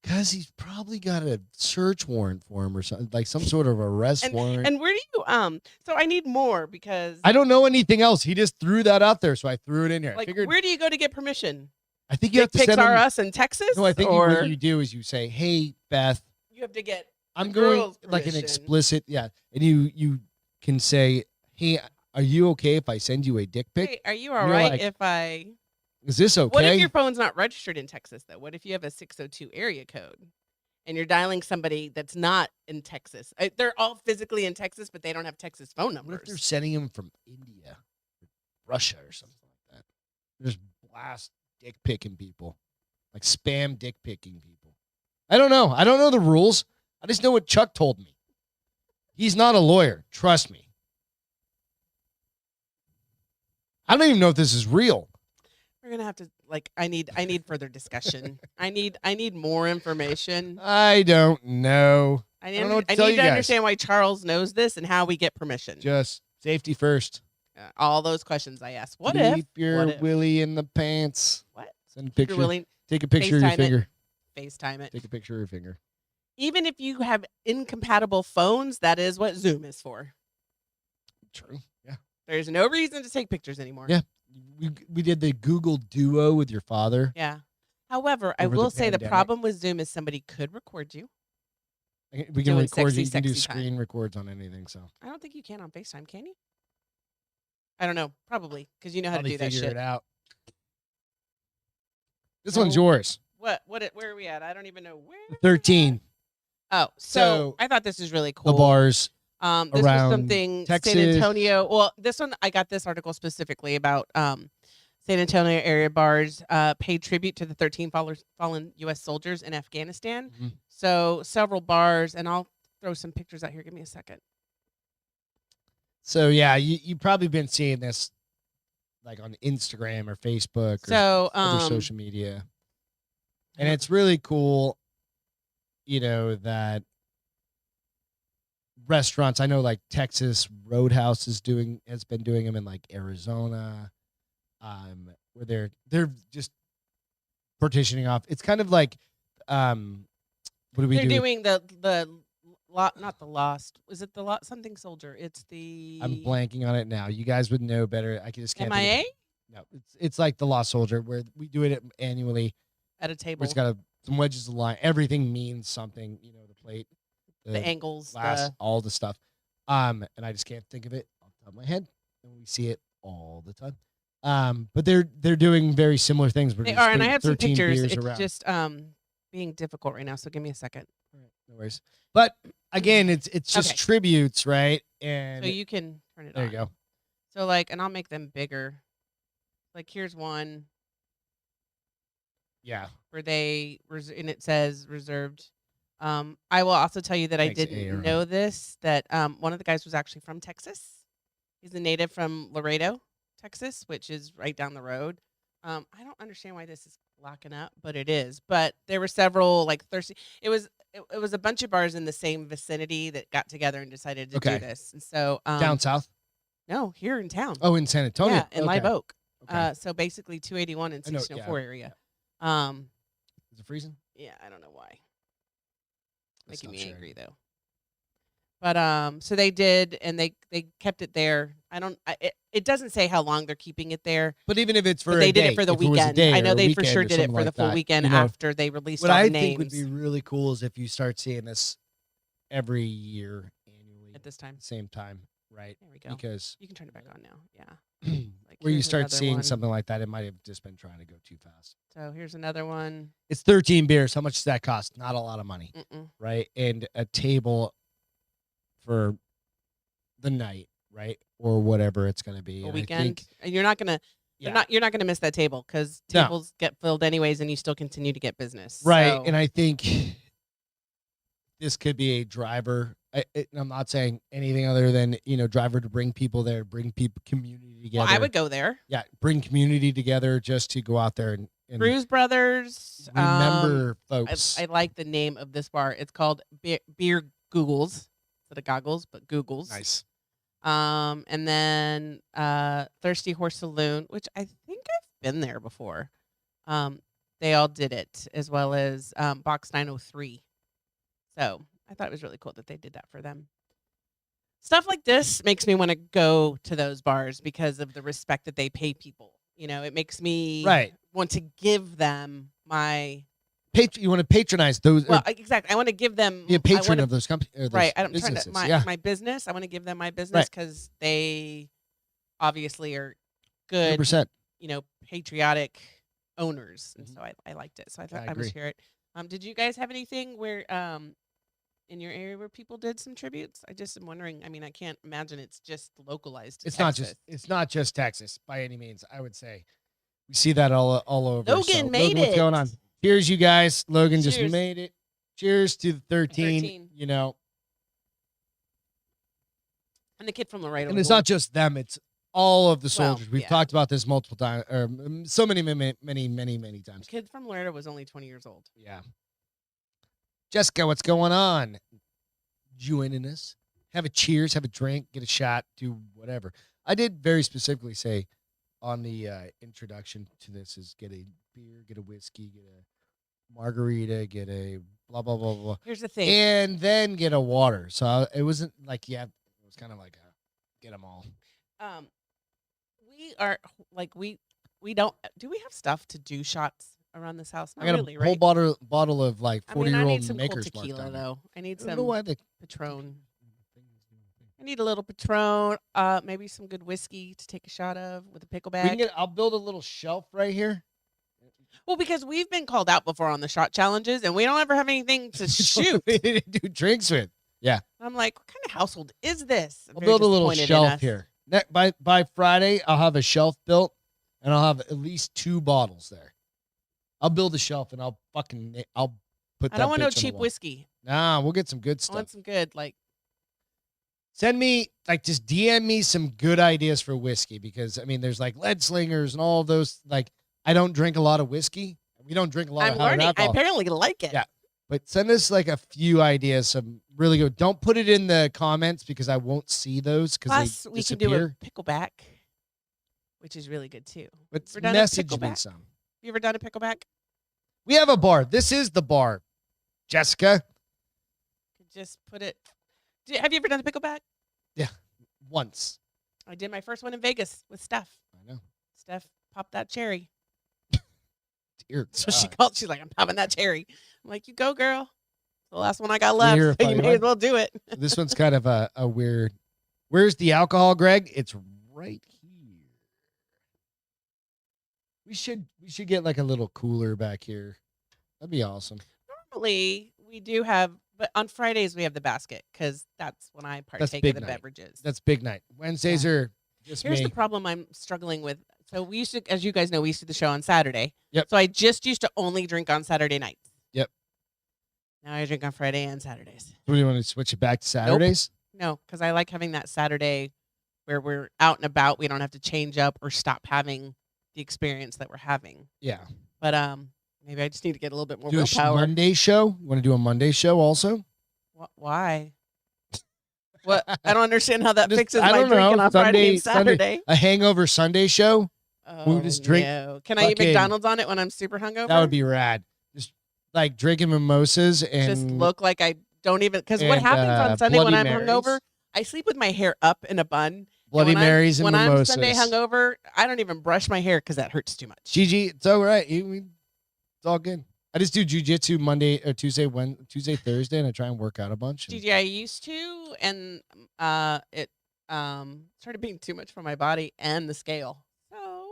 Because he's probably got a search warrant for him or something, like some sort of arrest warrant. And where do you So I need more because I don't know anything else. He just threw that out there, so I threw it in here. like, I figured. where do you go to get permission? I think you have to Dick pics send are him. us in Texas. No, I think or what you do is you say, "Hey, Beth, you have to get. I'm the going girl's like an permission. explicit, yeah," and you can say, "Hey, are you okay if I send you a dick pic? Hey, are you all You're right like, if I? Is this okay?" What if your phone's not registered in Texas though? What if you have a 602 area code? And you're dialing somebody that's not in Texas. They're all physically in Texas, but they don't have Texas phone What if numbers. they're sending him from India, or Russia, or something like that? Just blast dick picking people, like spam dick picking people. I don't know. I don't know the rules. I just know what Chuck told me. He's not a lawyer. Trust me. I don't even know if this is real. We're gonna have to I need further discussion. I need more information. I don't know. I don't know what to need tell you to guys. understand why Charles knows this and how we get permission. Just safety first. All those questions I asked. What Keep if your what if? willy in the pants. What? Send a If picture. you're willing, Take a picture of your FaceTime it. finger. FaceTime it. Take a picture of your finger. Even if you have incompatible phones, that is what Zoom is for. True. Yeah. There's no reason to take pictures anymore. Yeah. We did the Google Duo with your father. Yeah. However, I Over the will say the pandemic. problem with Zoom is somebody could record you. We can Doing record sexy, you. You can do sexy time. screen records on anything. So I don't think you can on FaceTime, can you? I don't know. Probably because you know how probably to do that figure shit. it out. This No. one's yours. Where are we at? I don't even know where. 13. Oh, So, so I thought this was really cool. The bars. This was around something Texas. San Antonio. Well, this one I got this article specifically about San Antonio area bars paid tribute to the 13 fallen U.S. soldiers in Afghanistan. Mhm. So several bars, and I'll throw some pictures out here. Give me a second. So yeah, you've probably been seeing this like on Instagram or Facebook or So other social media. And it's really cool, that restaurants, I know like Texas Roadhouse has been doing them in like Arizona, where they're just partitioning off. It's kind of like, what do we they're do? doing the lot, not the Lost. Is it the lot something soldier? It's the I'm blanking on it now. You guys would know better. I just can't. think of MIA it. No, it's like the Lost Soldier where we do it annually. at a Where table. it's got some wedges of line. Everything means something. The plate, The angles, glass, all the stuff. And I just can't think of it off the top of my head. And we see it all the time. But they're doing very similar things. they are, and I have some 13 pictures. beers It's around. just being difficult right now. So give me a second. All right, no worries. But again, it's just Okay. tributes, right? And So you can turn it there on. you go. So and I'll make them bigger. Like here's one Yeah. where and it says reserved. I will also tell you that I Thanks, didn't Aaron. know this, that one of the guys was actually from Texas. He's a native from Laredo, Texas, which is right down the road. I don't understand why this is locking up, but it is. But there were several thirsty. It was it was a bunch of bars in the same vicinity that got together and decided to Okay. do this. And so Down south? no, here in town. Oh, in San Antonio. Yeah, in Live Okay. Oak. Okay. So basically 281 and I know, 1604 area. Is it freezing? Yeah, I don't know why. That's Making not me sharing. angry though. But so they did, and they kept it there. It doesn't say how long they're keeping it there. But even if it's for But a they did day, it for the if it was a weekend. day I or know a they for weekend sure or did it something for the like full that, weekend you know, after they released what all I the names. think would be really cool is if you start seeing this every year annually at this time. same time, right? There we go. Because You can turn it back on now. Yeah. Like, where you here's start another seeing one. something like that, it might have just been trying to go too fast. So here's another one. It's 13 beers. How much does that cost? Not a lot of money, Mm-mm. right? And a table for the night, right, or whatever it's going to be. A And weekend. I think, And you're not gonna. yeah, You're not gonna miss that table because No. tables get filled anyways, and you still continue to get business. right. So, And I think this could be a driver. I'm not saying anything other than driver to bring people there, bring people community together. well, I would go there. Yeah, bring community together just to go out there and Bruise Brothers. remember folks. I like the name of this bar. It's called Beer Googles. Instead of goggles, but Googles. Nice. And then Thirsty Horse Saloon, which I think I've been there before. They all did it, as well as Box 903. So I thought it was really cool that they did that for them. Stuff like this makes me want to go to those bars because of the respect that they pay people. It makes me Right. want to give them my You want to patronize those. well, exactly. I want to give them Be a patron I wanna, of those companies. right. I'm trying businesses. to my yeah. my business. I want to give them my business because they obviously are good, 100%. patriotic owners, and Mhm. so I liked it. So I I thought I would agree. share it. Did you guys have anything where in your area where people did some tributes? I just am wondering. I mean, I can't imagine it's just localized to It's Texas. not just Texas by any means. I would say we see that all over. Logan made Logan, what's going it. on? Cheers, you guys. Logan just Cheers. made it. Cheers to the 13. 13. And the kid from Laredo. And was it's not just them. It's all of the Well, soldiers. We've yeah. talked about this multiple times, or so many times. the kid from Laredo was only 20 years old. Yeah. Jessica, what's going on? Joining us. Have a cheers, have a drink, get a shot, do whatever. I did very specifically say on the introduction to this is get a beer, get a whiskey, get a margarita, get a blah, blah, blah, blah. Here's the thing. And then get a water. So it wasn't like, it was kind of like get them all. We are like we don't. Do we have stuff to do shots around this house? Not I got really, a whole right? bottle of like I mean, 40-year-old I need some cool Maker's Mark tequila down there. though. I need I don't know some why the Patron. I need a little Patron. Maybe some good whiskey to take a shot of with a pickle bag. I'll build a little shelf right here. Well, because we've been called out before on the shot challenges, and we don't ever have anything to shoot. Do drinks with. I'm like, what kind of household is this? I'm I'll very build a little disappointed in shelf us. here. By Friday, I'll have a shelf built, and I'll have at least 2 bottles there. I'll build a shelf, and I'll put that. I don't want no bitch on the cheap wall. whiskey. Nah, we'll get some good I stuff. want some good, like, Send me, just DM me some good ideas for whiskey because, I mean, there's like lead slingers and all of those. Like, I don't drink a lot of whiskey. We don't drink a lot I'm of hard learning. I alcohol. apparently like it. Yeah. But send us like a few ideas, some really good. Don't put it in the comments because I won't see those because Plus, they we can disappear. do a pickleback, which is really good too. But Ever done a message me pickleback? some. You ever done a pickleback? We have a bar. This is the bar. Jessica, Just put it. Have you ever done a pickleback? once. I did my first one in Vegas with Steph. I know. Steph popped that cherry. Dear So she God. called. She's like, I'm popping that cherry. I'm like, you go, girl. It's the last one I got left. hear a So you funny may one? as well do it. This one's kind of a weird. Where's the alcohol, Greg? It's right here. We should get like a little cooler back here. That'd be awesome. Normally, we do have, but on Fridays we have the basket because that's when I partake big of the night. beverages. That's big night. Wednesdays are just Here's me. the problem I'm struggling with. So we used to, as you guys know, we used to do the show on Saturday. Yep. So I just used to only drink on Saturday nights. Yep. Now I drink on Friday and Saturdays. What do you want to switch it back to Saturdays? No, because I like having that Saturday where we're out and about. We don't have to change up or stop having the experience that we're having. Yeah. But Maybe I just need to get a little bit more Do a willpower. Monday show. You want to do a Monday show also? Why? What? I don't understand how that fixes I my don't drinking know. on Friday and Saturday. A hangover Sunday show. Oh, We just drink no. Can I eat fucking- McDonald's on it when I'm super hungover? That would be rad. Just like drinking mimosas and Just look like I don't even, because what and, happens on Sunday when Bloody I'm hungover, Marys. I sleep with my hair up in a bun. Bloody when Marys and when mimosas. I'm Sunday hungover, I don't even brush my hair because that hurts too much. Gigi, it's all right. It's all good. I just do jujitsu Monday or Tuesday, Thursday, and I try and work out a bunch. Gigi, I used to, and it started being too much for my body and the scale. So,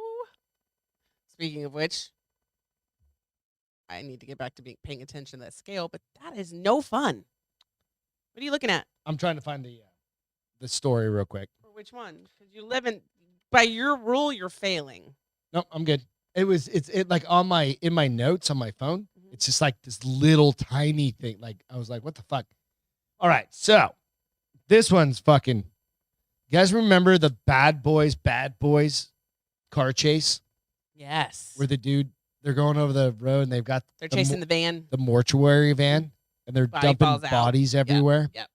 speaking of which, I need to get back to paying attention to that scale, but that is no fun. What are you looking at? I'm trying to find the story real quick. For which one? Because you live in, by your rule, you're failing. No, I'm good. It's like in my notes on my phone. Mhm. It's just like this little tiny thing. Like I was like, what the fuck? All right, so this one's fucking. You guys remember the Bad Boys car chase Yes. where they're going over the road and they've got They're chasing the van. the mortuary van and they're Body dumping falls out. bodies everywhere. Yep.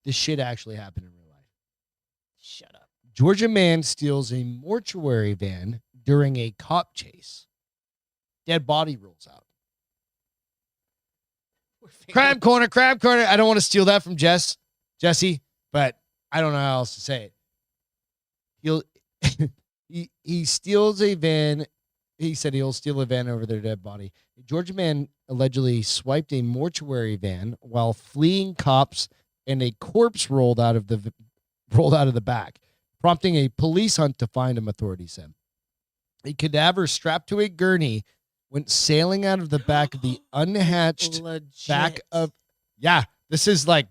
This shit actually happened in real life. Shut up. Georgia man steals a mortuary van during a cop chase. Dead body rolls out. Crab corner. I don't want to steal that from Jesse, but I don't know how else to say it. He steals a van. He said he'll steal a van over their dead body. A Georgia man allegedly swiped a mortuary van while fleeing cops, and a corpse rolled out of the back, prompting a police hunt to find him, authorities said. A cadaver strapped to a gurney went sailing out of the back of the unhatched Legit. back of. Yeah, this is like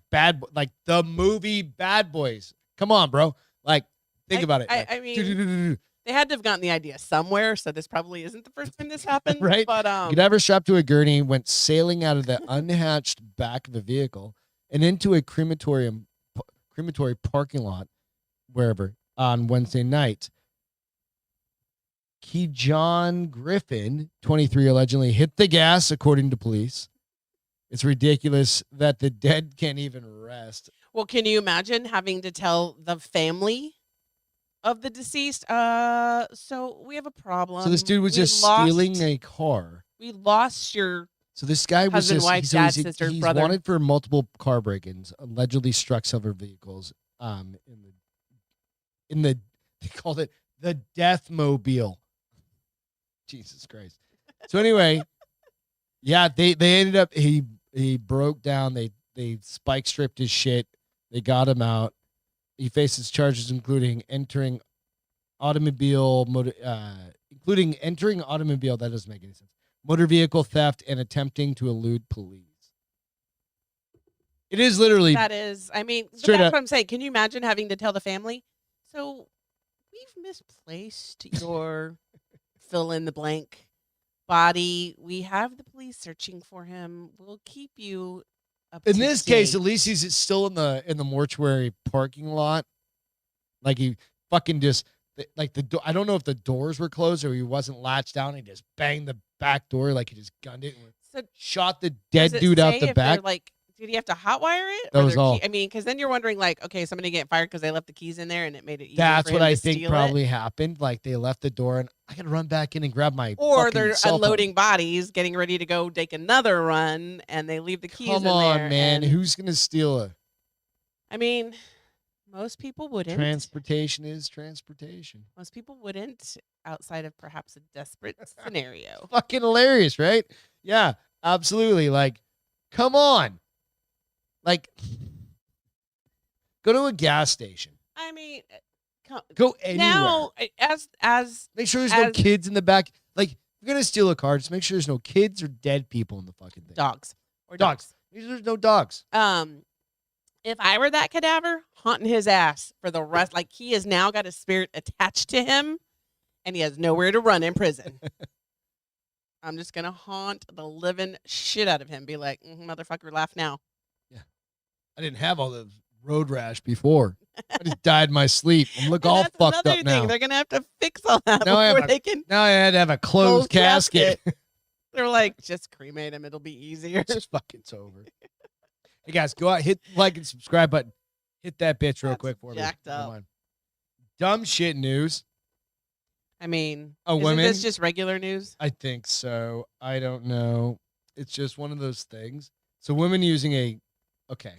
like the movie Bad Boys. Come on, bro. Like, think about it. I mean, they had to have gotten the idea somewhere, so this probably isn't the first time this happened. Right? But Cadaver strapped to a gurney went sailing out of the unhatched back of a vehicle and into a crematory parking lot, wherever, on Wednesday night. John Griffin, 23, allegedly hit the gas, according to police. It's ridiculous that the dead can't even rest. well, can you imagine having to tell the family of the deceased? So we have a problem. So this dude was We just lost- stealing a car. We lost your. So this guy was Husband, just wife, he's, dad, he's- sister, he's brother. wanted for multiple car break-ins. Allegedly struck several vehicles. In the they called it the Death Mobile. Jesus Christ. So anyway, yeah, they ended up he broke down. They spike stripped his shit. They got him out. He faces charges including entering automobile. That doesn't make any sense. Motor vehicle theft and attempting to elude police. It is literally That is, I mean, but Straight that's up. what I'm saying. Can you imagine having to tell the family? So we've misplaced your fill in the blank body. We have the police searching for him. We'll keep you up in to this case. date." At least he's still in the mortuary parking lot. Like he fucking just like I don't know if the doors were closed or he wasn't latched down. He just banged the back door like he just gunned it and So shot the dead does it dude out say the if they're, back. Like, did he have to hotwire it? That Or was their all. I mean, because then you're wondering, like, okay, somebody getting fired because they left the keys in there and it made it easier That's for what him I to think steal probably it. happened. Like they left the door and I gotta run back in and grab my. Or fucking they're cell phone. unloading bodies, getting ready to go take another run, and they leave the keys Come in on, there. man. and- Who's gonna steal a I mean, most people wouldn't. transportation? Is transportation Most people wouldn't, outside of perhaps a desperate scenario. fucking hilarious, right? Yeah, absolutely. Like, come on. Like, go to a gas station. I mean, Go anywhere. now as Make sure there's no as- kids in the back. Like, if you're gonna steal a car, just make sure there's no kids or dead people in the fucking thing. dogs or Dogs. Make sure there's no dogs. If I were that cadaver, haunting his ass for the rest, like he has now got a spirit attached to him, and he has nowhere to run in prison. I'm just gonna haunt the living shit out of him. Be like, motherfucker, laugh now. I didn't have all the road rash before. I just died in my sleep. I'm look And all that's fucked another up now. Thing. They're gonna have to fix all that Now I have before a they can. Now I had to have a closed Closed casket. casket. They're like, just cremate him. It'll be easier. Just fucking it's over. Hey guys, go out, hit like and subscribe button. Hit that bitch real That's quick for me. jacked Never up. mind. Dumb shit news. I mean, A isn't woman? this just regular news? I think so. I don't know. It's just one of those things. So women using okay.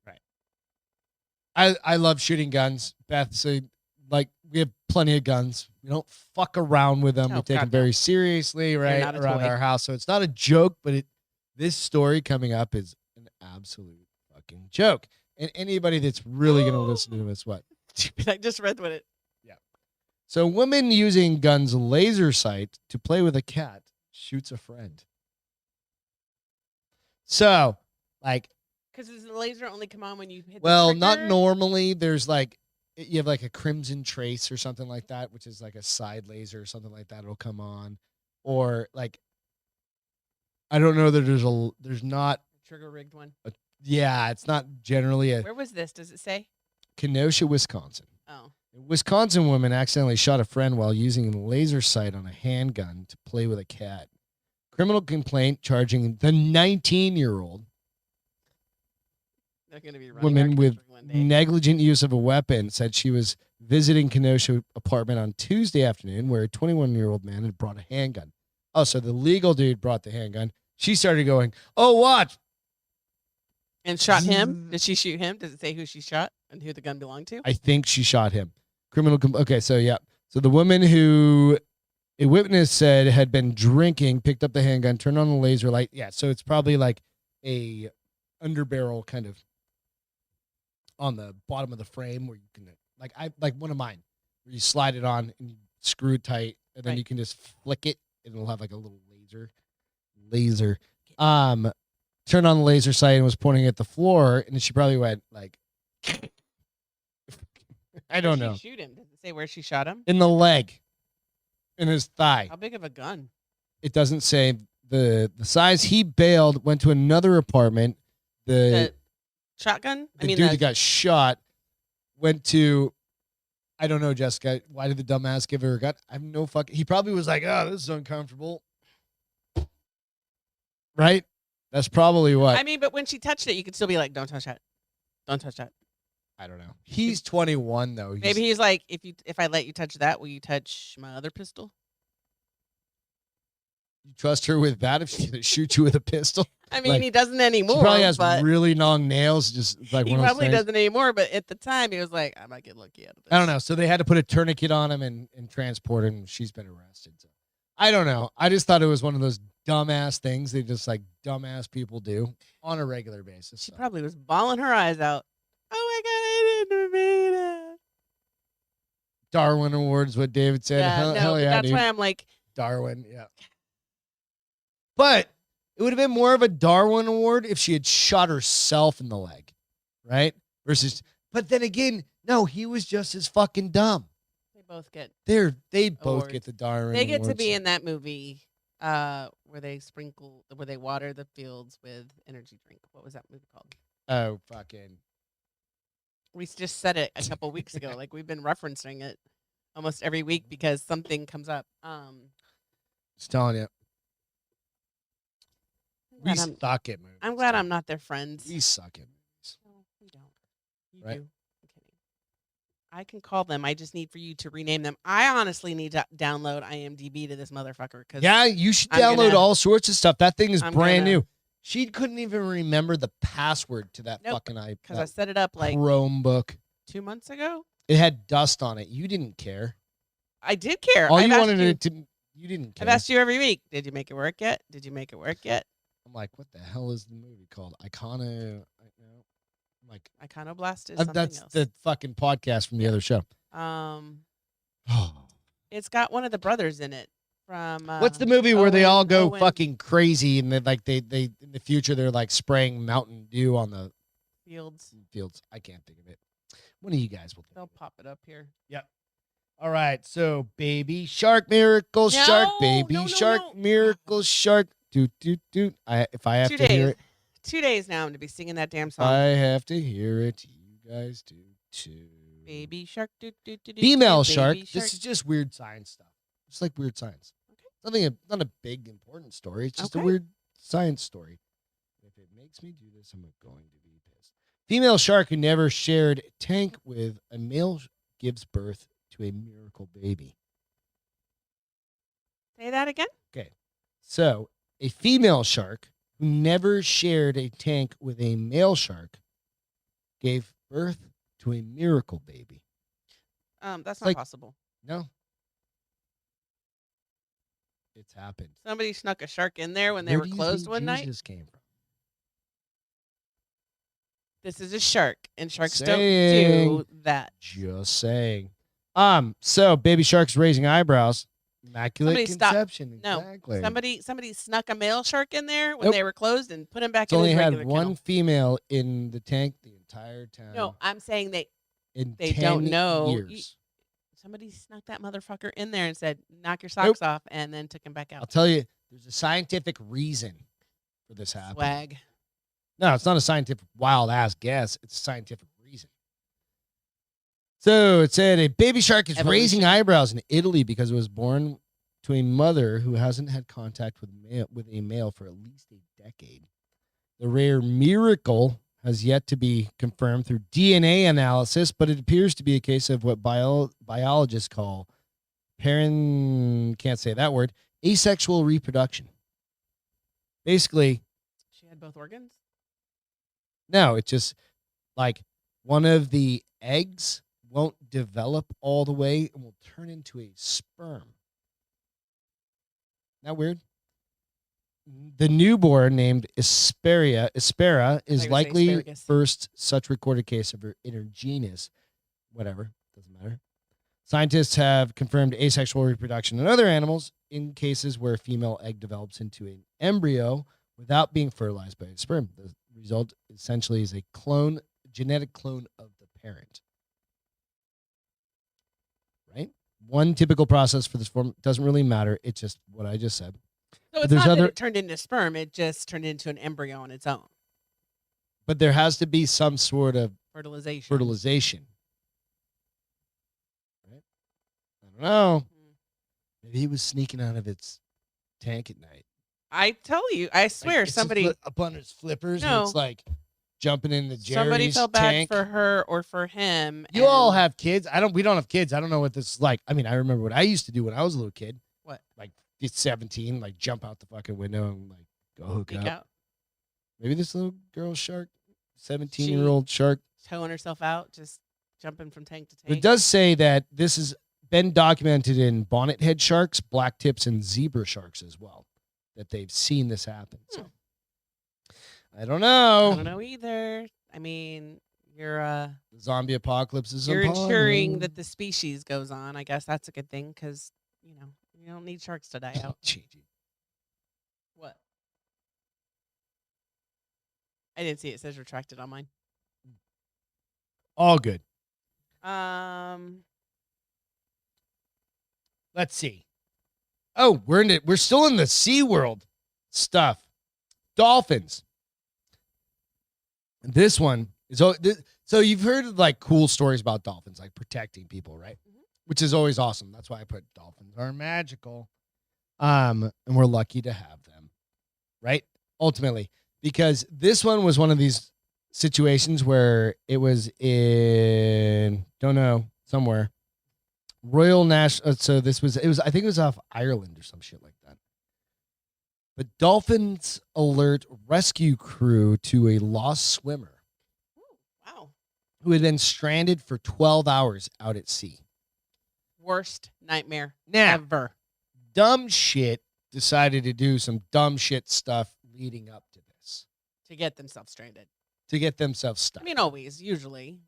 Right. I love shooting guns. Beth, so like we have plenty of guns. We don't fuck around with them. Oh, We take them God, no. very seriously, right? not a Around toy. our house. So it's not a joke, but this story coming up is an absolute fucking joke. And anybody that's really going to listen to this, what? I just read what it. So, woman using gun's laser sight to play with a cat shoots a friend. So, like, Because does the laser only come on when you hit well, the not trigger? normally. There's like, you have like a crimson trace or something like that, which is like a side laser or something like that. It'll come on. Or like, I don't know that there's not, Trigger rigged one. yeah, it's not generally a Where was this? Does it say? Kenosha, Wisconsin. Oh. A Wisconsin woman accidentally shot a friend while using a laser sight on a handgun to play with a cat. Criminal complaint charging the 19-year-old They're going to be running our woman with country one day. negligent use of a weapon said she was visiting Kenosha apartment on Tuesday afternoon where a 21-year-old man had brought a handgun. Oh, so the legal dude brought the handgun. She started going, oh, watch. And shot him? Did she shoot him? Does it say who she shot and who the gun belonged to? I think she shot him. Okay, so yeah. So the woman who a witness said had been drinking, picked up the handgun, turned on the laser light. Yeah, so it's probably like a underbarrel kind of on the bottom of the frame where you can like one of mine where you slide it on and you screw it tight and then Right. you can just flick it and it'll have like a little laser. Turned on the laser sight and was pointing at the floor and she probably went like I don't Where'd know. she shoot him? Does it say where she shot him? In the leg. In his thigh. How big of a gun? It doesn't say the size. He bailed, went to another apartment. The shotgun? The dude that got shot went to, I don't know, Jessica. Why did the dumbass give her a gun? I have no fucking. He probably was like, oh, this is uncomfortable. Right? That's probably what. I mean, but when she touched it, you could still be like, don't touch that. Don't touch that. I don't know. He's 21 though. Maybe he's like, if I let you touch that, will you touch my other pistol? You trust her with that if she's gonna shoot you with a pistol? I mean, Like, he doesn't anymore. She probably has but really long nails. Just like he one of those probably things. doesn't anymore. But at the time, he was like, I might get lucky out of this. I don't know. So they had to put a tourniquet on him and transport him. She's been arrested. So I don't know. I just thought it was one of those dumbass things they just like dumbass people do on a regular basis. She So. probably was bawling her eyes out. Oh my God, I didn't mean it. Darwin Awards, what David said. Yeah, hell, no, hell but yeah, that's dude. why I'm like, Darwin, yeah. But it would have been more of a Darwin Award if she had shot herself in the leg, right? Versus, but then again, no, he was just as fucking dumb. they both get. They both Awards. get the Darwin They get to Awards. be in that movie where they water the fields with energy drink. What was that movie called? Oh, fucking. We just said it a couple weeks ago. Like we've been referencing it almost every week because something comes up. Just telling you. We glad I'm- suck at movies. I'm glad dude. I'm not their friends. We suck at movies. No, we don't. You Right? do. I'm kidding. I can call them. I just need for you to rename them. I honestly need to download IMDb to this motherfucker because Yeah, you should I'm download gonna- all sorts of stuff. That thing is I'm brand gonna- new. She couldn't even remember the password to that Nope, fucking because I set it up like Chromebook. 2 months ago. It had dust on it. You didn't care. I did care. All I've you asked wanted you, it to. You didn't care. I've asked you every week. Did you make it work yet? Did you make it work yet? I'm like, what the hell is the movie called? I'm like, Iconoblast is something that's else. the fucking podcast from the other show. It's got one of the brothers in it from. What's the movie where they all go Owen fucking crazy and then like they in the future they're like spraying Mountain Dew on the Fields? fields? I can't think of it. One of you guys will think. They'll pop it up here. All right, so baby shark, miracle shark, No, baby no, no, shark, no. miracle shark. Doot doot doot. If I have 2 to hear days. it, 2 days now. I'm to be singing that damn song. I have to hear it. You guys do too. Baby shark. Do, do, do, do, Female do, shark. baby This is just weird science stuff. It's like weird science. Okay. not a big important story. It's just a Okay. weird science story. If it makes me do this, I'm going to be pissed. Female shark who never shared tank with a male gives birth to a miracle baby. Say that again. Okay. So, a female shark who never shared a tank with a male shark gave birth to a miracle baby. That's not like- possible. No. It's happened. Somebody snuck a shark in there when they Where were do you closed think one night. Jesus came from? This is a shark, and sharks don't Saying. do that. Just saying. So baby sharks raising eyebrows. Immaculate Somebody stop. conception. No, Exactly. somebody snuck a male shark in there when Nope. they were closed and put him back It's in only his had regular one kennel. female in the tank the entire time. No, I'm saying they in they 10 don't know. years. Somebody snuck that motherfucker in there and said, "Knock your socks off," and then took him back I'll out. tell you, there's a scientific reason for this happening. Swag. No, it's not a scientific wild ass guess. It's a scientific reason. So it said a baby shark is raising Evolution. eyebrows in Italy because it was born to a mother who hasn't had contact with a male for at least a decade. The rare miracle has yet to be confirmed through DNA analysis, but it appears to be a case of what biologists call can't say that word, asexual reproduction. Basically, She had both organs. no, it's just like one of the eggs won't develop all the way and will turn into a sperm. Isn't that weird? The newborn named Espera is you were saying likely asparagus. first such recorded case of her intergenous, whatever, doesn't matter. Scientists have confirmed asexual reproduction in other animals in cases where a female egg develops into an embryo without being fertilized by a sperm. The result essentially is a genetic clone of the parent. Right? One typical process for this form doesn't really matter. It's just what I just said. So it's there's not other- that it turned into sperm; it just turned into an embryo on its own. But there has to be some sort of Fertilization. fertilization. Right? I don't know. Maybe he was sneaking out of its tank at night. I tell you, I swear, Like, it's somebody up on its flippers. No. And it's like jumping in the Jerry's somebody felt bad tank. for her or for him. You all and- have kids. We don't have kids. I don't know what this is like. I mean, I remember what I used to do when I was a little kid. What? Like 17, like jump out the fucking window and like go hook Peek up. out, Maybe this little girl shark, 17-year-old shark. towing herself out, just jumping from tank to It tank. does say that this has been documented in bonnet head sharks, black tips, and zebra sharks as well, that they've seen this happen. So I don't know. I don't know either. I mean, you're The zombie apocalypse is you're upon ensuring us. that the species goes on. I guess that's a good thing because you don't need sharks to die out. Changing. What? I didn't see it. It says retracted on mine. All good. Let's see. Oh, we're still in the Sea World stuff. Dolphins. This one is so you've heard of like cool stories about dolphins, like protecting people, right? Mhm. Which is always awesome. That's why I put dolphins are magical. And we're lucky to have them, right? Ultimately, because this one was one of these situations where it was in somewhere. Royal National. So it was I think it was off Ireland or some shit like that. But dolphins alert rescue crew to a lost swimmer Ooh, wow. who had been stranded for 12 hours out at sea. Worst nightmare Now, ever. dumb shit decided to do some dumb shit stuff leading up to this To get themselves stranded. to get themselves stuck. I mean, always, usually.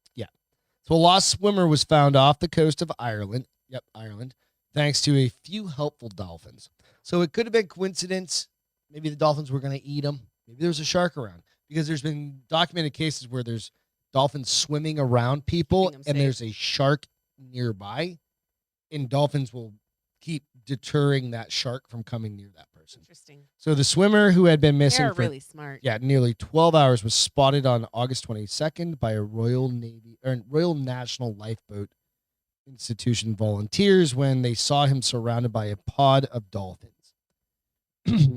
So a lost swimmer was found off the coast of Ireland. Yep, Ireland. Thanks to a few helpful dolphins. So it could have been coincidence. Maybe the dolphins were going to eat them. Maybe there was a shark around. Because there's been documented cases where there's dolphins swimming around people Keeping them and safe. there's a shark nearby. And dolphins will keep deterring that shark from coming near that person. Interesting. So the swimmer who had been missing They're for really smart. nearly 12 hours was spotted on August 22nd by a Royal National Lifeboat Institution volunteers when they saw him surrounded by a pod of dolphins.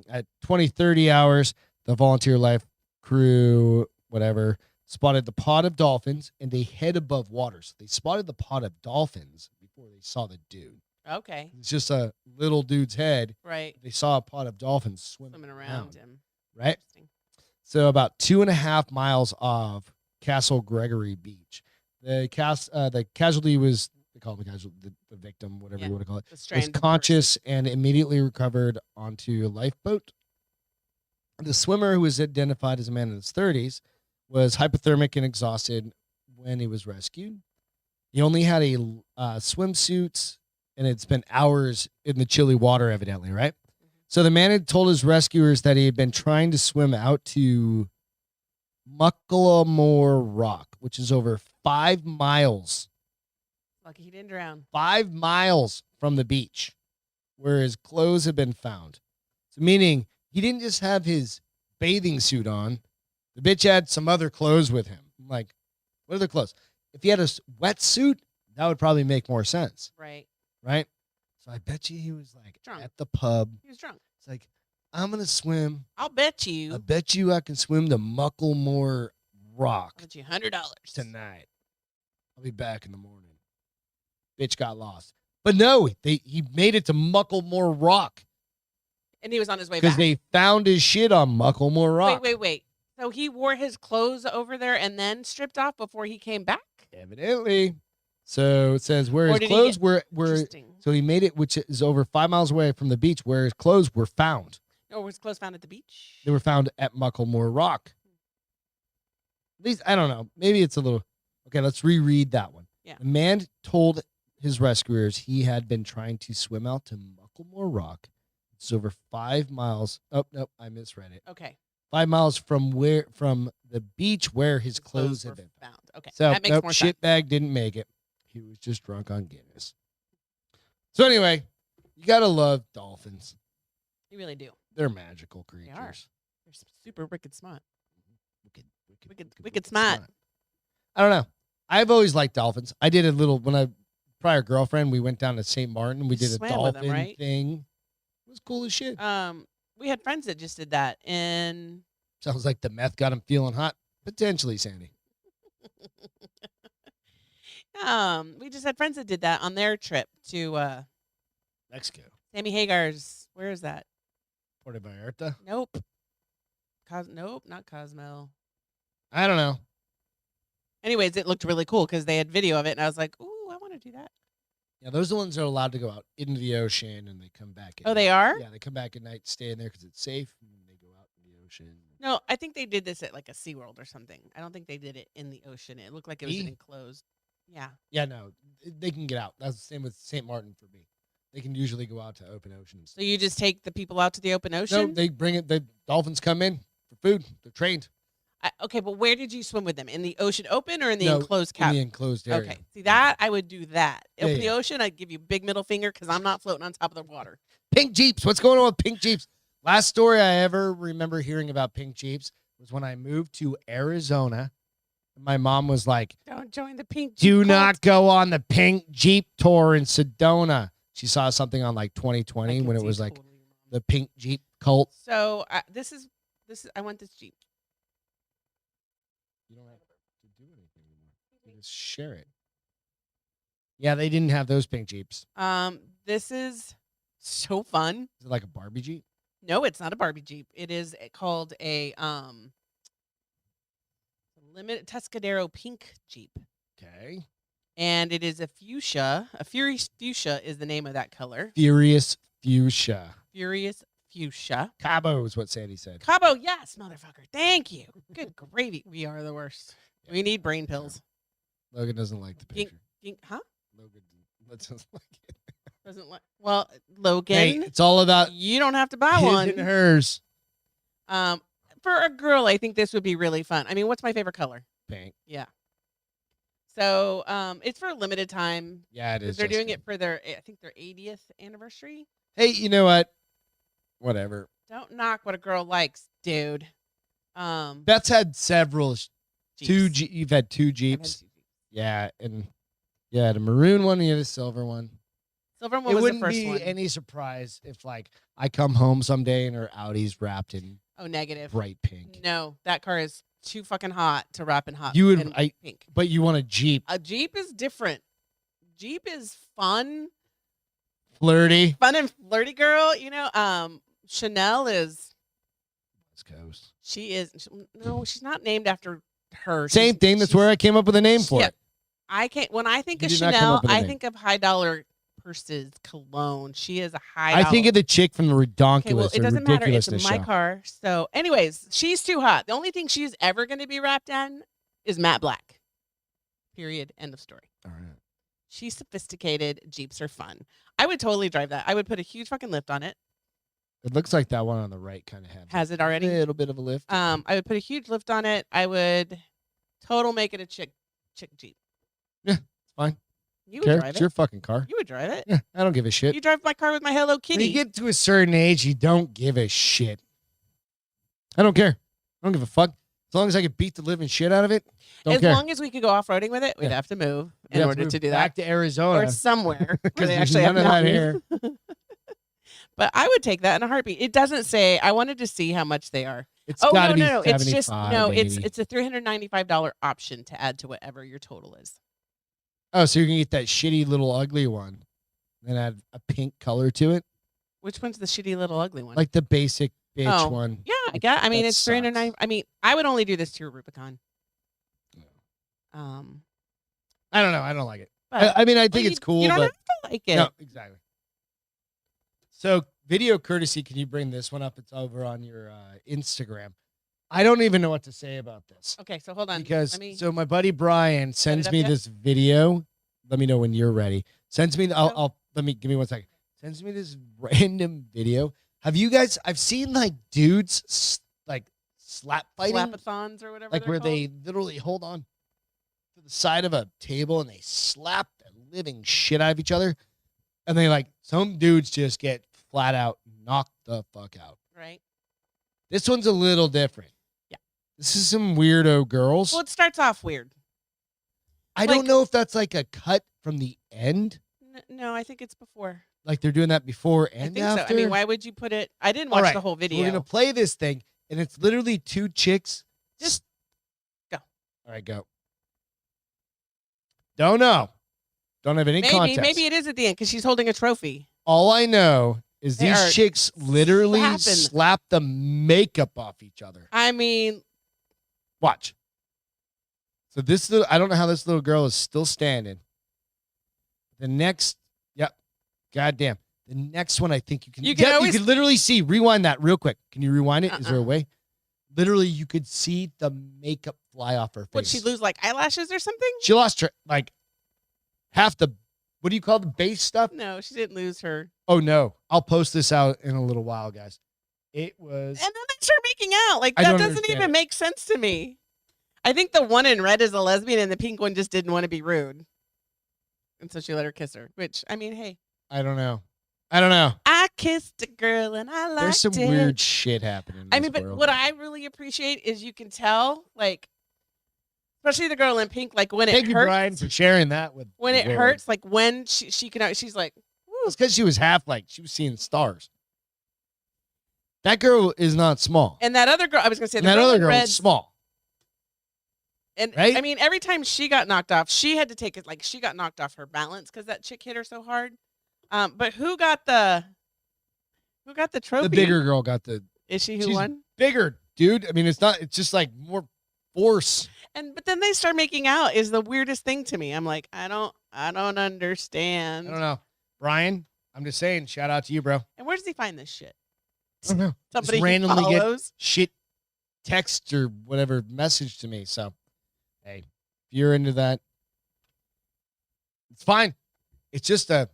at 20-30 hours, the volunteer life crew, whatever, spotted the pod of dolphins and they head above water. So they spotted the pod of dolphins before they saw the dude. Okay. It's just a little dude's head. Right. They saw a pod of dolphins Swimming around him. Right? Interesting. So about 2.5 miles off Castle Gregory Beach. The casualty was, they call him the casualty, the victim, whatever you want to call it, was conscious and immediately recovered onto a lifeboat. The swimmer, who was identified as a man in his 30s, was hypothermic and exhausted when he was rescued. He only had a swimsuit, and it's been hours in the chilly water, evidently, right? So the man had told his rescuers that he had been trying to swim out to Mucklemore Rock, which is over 5 miles. Lucky he didn't drown. 5 miles from the beach where his clothes had been found. So meaning he didn't just have his bathing suit on. The bitch had some other clothes with him. I'm like, what other clothes? If he had a wetsuit, that would probably make more sense. Right. Right? So I bet you he was like drunk. At the pub. He was drunk. It's like, I'm going to swim. I'll bet you. I bet you I can swim to Mucklemore Rock. I'll bet you $100 tonight. I'll be back in the morning. Bitch got lost. But no, he made it to Mucklemore Rock. And he was on his way back. Because they found his shit on Mucklemore Rock. Wait. So he wore his clothes over there and then stripped off before he came back? Evidently. So it says where his clothes were. So he made it, which is over 5 miles away from the beach, where his clothes were found. Oh, were his clothes found at the beach? They were found at Mucklemore Rock. At least, I don't know. Maybe it's a little. Okay, let's reread that one. Yeah. The man told his rescuers he had been trying to swim out to Mucklemore Rock. It's over 5 miles. Oh, no, I misread it. Okay. 5 miles from the beach where his clothes had been found. Okay. So that makes more sense. Shitbag didn't make it. He was just drunk on Guinness. So anyway, you gotta love dolphins. You really do. They're magical creatures. They are. They're super wicked smart. Wicked smart. I don't know. I've always liked dolphins. I did a little when I prior girlfriend. We went down to St. Martin. We did a dolphin thing. It was cool as shit. We had friends that just did that, and sounds like the meth got him feeling hot. Potentially, Sandy. We just had friends that did that on their trip to Mexico. Sammy Hagar's. Where is that? Puerto Vallarta? Nope. Nope, not Cozumel. I don't know. Anyways, it looked really cool because they had video of it, and I was like, "Ooh, I want to do that." Yeah, those are the ones that are allowed to go out into the ocean, and they come back. They are? Yeah, they come back at night, stay in there because it's safe, and they go out in the ocean. No, I think they did this at like a SeaWorld or something. I don't think they did it in the ocean. It looked like it was an enclosed. Yeah. Yeah, no, they can get out. That's the same with St. Martin for me. They can usually go out to open oceans. So you just take the people out to the open ocean? No, they bring it. The dolphins come in for food. They're trained. Okay, but where did you swim with them? In the ocean open or in the enclosed cabin? In the enclosed area. Okay, see that? I would do that. Yeah, Open the ocean, I'd give you a big middle finger because I'm not floating on top of the water. Pink Jeeps. What's going on with pink Jeeps? Last story I ever remember hearing about pink Jeeps was when I moved to Arizona. My mom was like, "Don't join the pink Jeep Do cult. not go on the pink Jeep tour in Sedona." She saw something on like 2020 when it was like the pink Jeep cult. So this is I want this Jeep. You don't have to do anything anymore. You just share it. Yeah, they didn't have those pink Jeeps. This is so fun. Is it like a Barbie Jeep? No, it's not a Barbie Jeep. It is called a limited Tuscadero pink Jeep. Okay. And it is a fuchsia. A furious fuchsia is the name of that color. Furious fuchsia. Furious fuchsia. Cabo is what Sandy said. Cabo, yes, motherfucker. Thank you. Good gravy. We are the worst. Yeah. We need brain pills. Logan doesn't like the picture. Huh? Logan doesn't like it. Doesn't like. Well, Logan. Hey, it's all about. You don't have to buy his one. and hers. For a girl, I think this would be really fun. I mean, what's my favorite color? Pink. Yeah. So, it's for a limited time. Yeah, it is. They're doing it for their 80th anniversary. Hey, you know what? Whatever. Don't knock what a girl likes, dude. Beth's had several. Jeeps. You've had two Jeeps. Yeah, and you had a maroon one and you had a silver one. Silver Moon It was the wouldn't first be one. any surprise if like I come home someday and her Audi's wrapped in Oh, negative. bright pink. No, that car is too fucking hot to wrap in hot. You would, in pink. but you want a Jeep, A Jeep is different. Jeep is fun flirty. and flirty, girl. You know, Chanel is. West Coast. She is. No, she's not named after her. Same thing. That's where I came up with a name for it. I can't. When I think You of did not come Chanel, up with a I name. think of high dollar purses, cologne. She is a high. I think of the chick from the Redonkulous Okay, well, it doesn't matter. It's Ridiculousness my show. car. So, anyways, she's too hot. The only thing she's ever going to be wrapped in is matte black. Period. End of story. All right. She's sophisticated. Jeeps are fun. I would totally drive that. I would put a huge fucking lift on it. It looks like that one on the right kind of Has it already? a little bit of a lift. I would put a huge lift on it. I would total make it a chick Jeep. Yeah, it's fine. You would Care? drive It's it. your fucking car. You would drive it. Yeah, I don't give a shit. You drive my car with my Hello When Kitty. you get to a certain age, you don't give a shit. I don't care. I don't give a fuck. As long as I can beat the living shit out of it, don't As care. long as we could go off roading with it, we'd Yeah. have to move You in have order move to do back that, to Arizona or somewhere where because they there's actually have none of that mountains. here. But I would take that in a heartbeat. It doesn't say. I wanted to see how much they are. It's Oh, got to no. be It's just 75, it's 80. it's a $395 option to add to whatever your total is. Oh, so you can get that shitty little ugly one, and add a pink color to it, Which one's the shitty little ugly one? like the basic bitch Oh, one. yeah, I got. I mean, That it's sucks. 309. I mean, I would only do this to your Rubicon. I don't know. I don't like it. But I mean, I think well, it's cool, You don't but have to like it. no, exactly. So, video courtesy, can you bring this one up? It's over on your Instagram. I don't even know what to say about this Okay, so hold on. because Let me, so my buddy Brian sends up me yet? this video. Let me know when you're ready. Sends me. No. I'll give me 1 second. Sends me this random video. Have you guys? I've seen like dudes like slap fighting, slapathons or whatever. like they're where called. they literally hold on to the side of a table and they slap the living shit out of each other, and they like some dudes just get flat out knocked the fuck out. Right. This one's a little different. Yeah. This is some weirdo girls. Well, it starts off weird. I like- don't know if that's like a cut from the end, No, I think it's before. like they're doing that before and I think after. so. I mean, why would you put it? I didn't All watch right, the whole so video. we're gonna play this thing, and it's literally two chicks. Just go. All right, go. Don't know. Don't have any context. Maybe it is at the end because she's holding a trophy. All I know is They are these chicks literally slapping. slap the makeup off each other. I mean, Watch. So this little, I don't know how this little girl is still standing. The next, yep, goddamn. The next one, I think you can. You can Yep, always- you can literally see. Rewind that real quick. Can you rewind it? Is there a Uh-uh. way? Literally, you could see the makeup fly off her face. would she lose like eyelashes or something? She lost her like half the. What do you call the base stuff? No, she didn't lose her. Oh no! I'll post this out in a little while, guys. It was. And then they start making out. Like I that don't doesn't understand even it. make sense to me. I think the one in red is a lesbian, and the pink one just didn't want to be rude, and so she let her kiss her. Which I mean, hey, I don't know. I don't know. I kissed a girl and I liked There's some it. weird shit happening. In I this mean, but world. what I really appreciate is you can tell, like, especially the girl in pink, like when Thank it you, hurts, Brian, for sharing that with. when the it world. hurts, like when she can, she's like, woo. It's because she was half like she was seeing stars. That girl is not small. And that other girl, I was gonna say, And the that girl other in girl red, is small. and right? I mean, every time she got knocked off, she had to take it, like she got knocked off her balance because that chick hit her so hard. But who got the trophy? The bigger girl got the Is she who she's won? bigger, dude. I mean, it's not. It's just like more force. But then they start making out is the weirdest thing to me. I'm like, I don't I understand. don't know, Brian. I'm just saying. Shout out to you, bro. And where does he find this shit? I don't know. Somebody Just he randomly get follows? shit text or whatever message to me. So, hey, if you're into that, it's fine. It's just a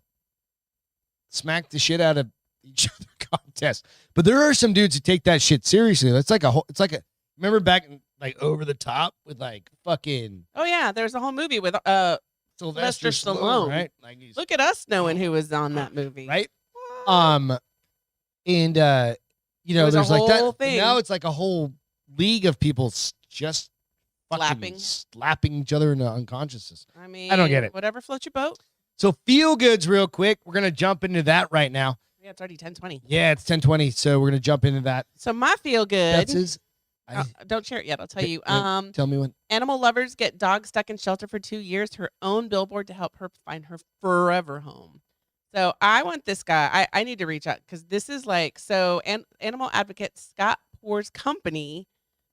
smack the shit out of each other contest. But there are some dudes who take that shit seriously. That's like a whole. It's like a. Remember back in, like Over the Top with like fucking Oh yeah, there's a whole movie with Sylvester Stallone. Stallone, right? Like he's look at us knowing who was on that movie. right. What? And you know, was a there's like that. whole but thing. Now it's like a whole league of people just fucking Slapping. slapping each other into unconsciousness. I mean, I don't get it. Whatever floats your boat. So feel goods real quick. We're gonna jump into that right now. Yeah, it's already 10:20. Yeah, it's 10:20, so we're gonna jump into that. So my feel good. That's his. Don't share it yet. I'll tell you. Tell me when. Animal lovers get dog stuck in shelter for 2 years. Her own billboard to help her find her forever home. So I want this guy. I need to reach out because this is like so. Animal advocate Scott Poor's company,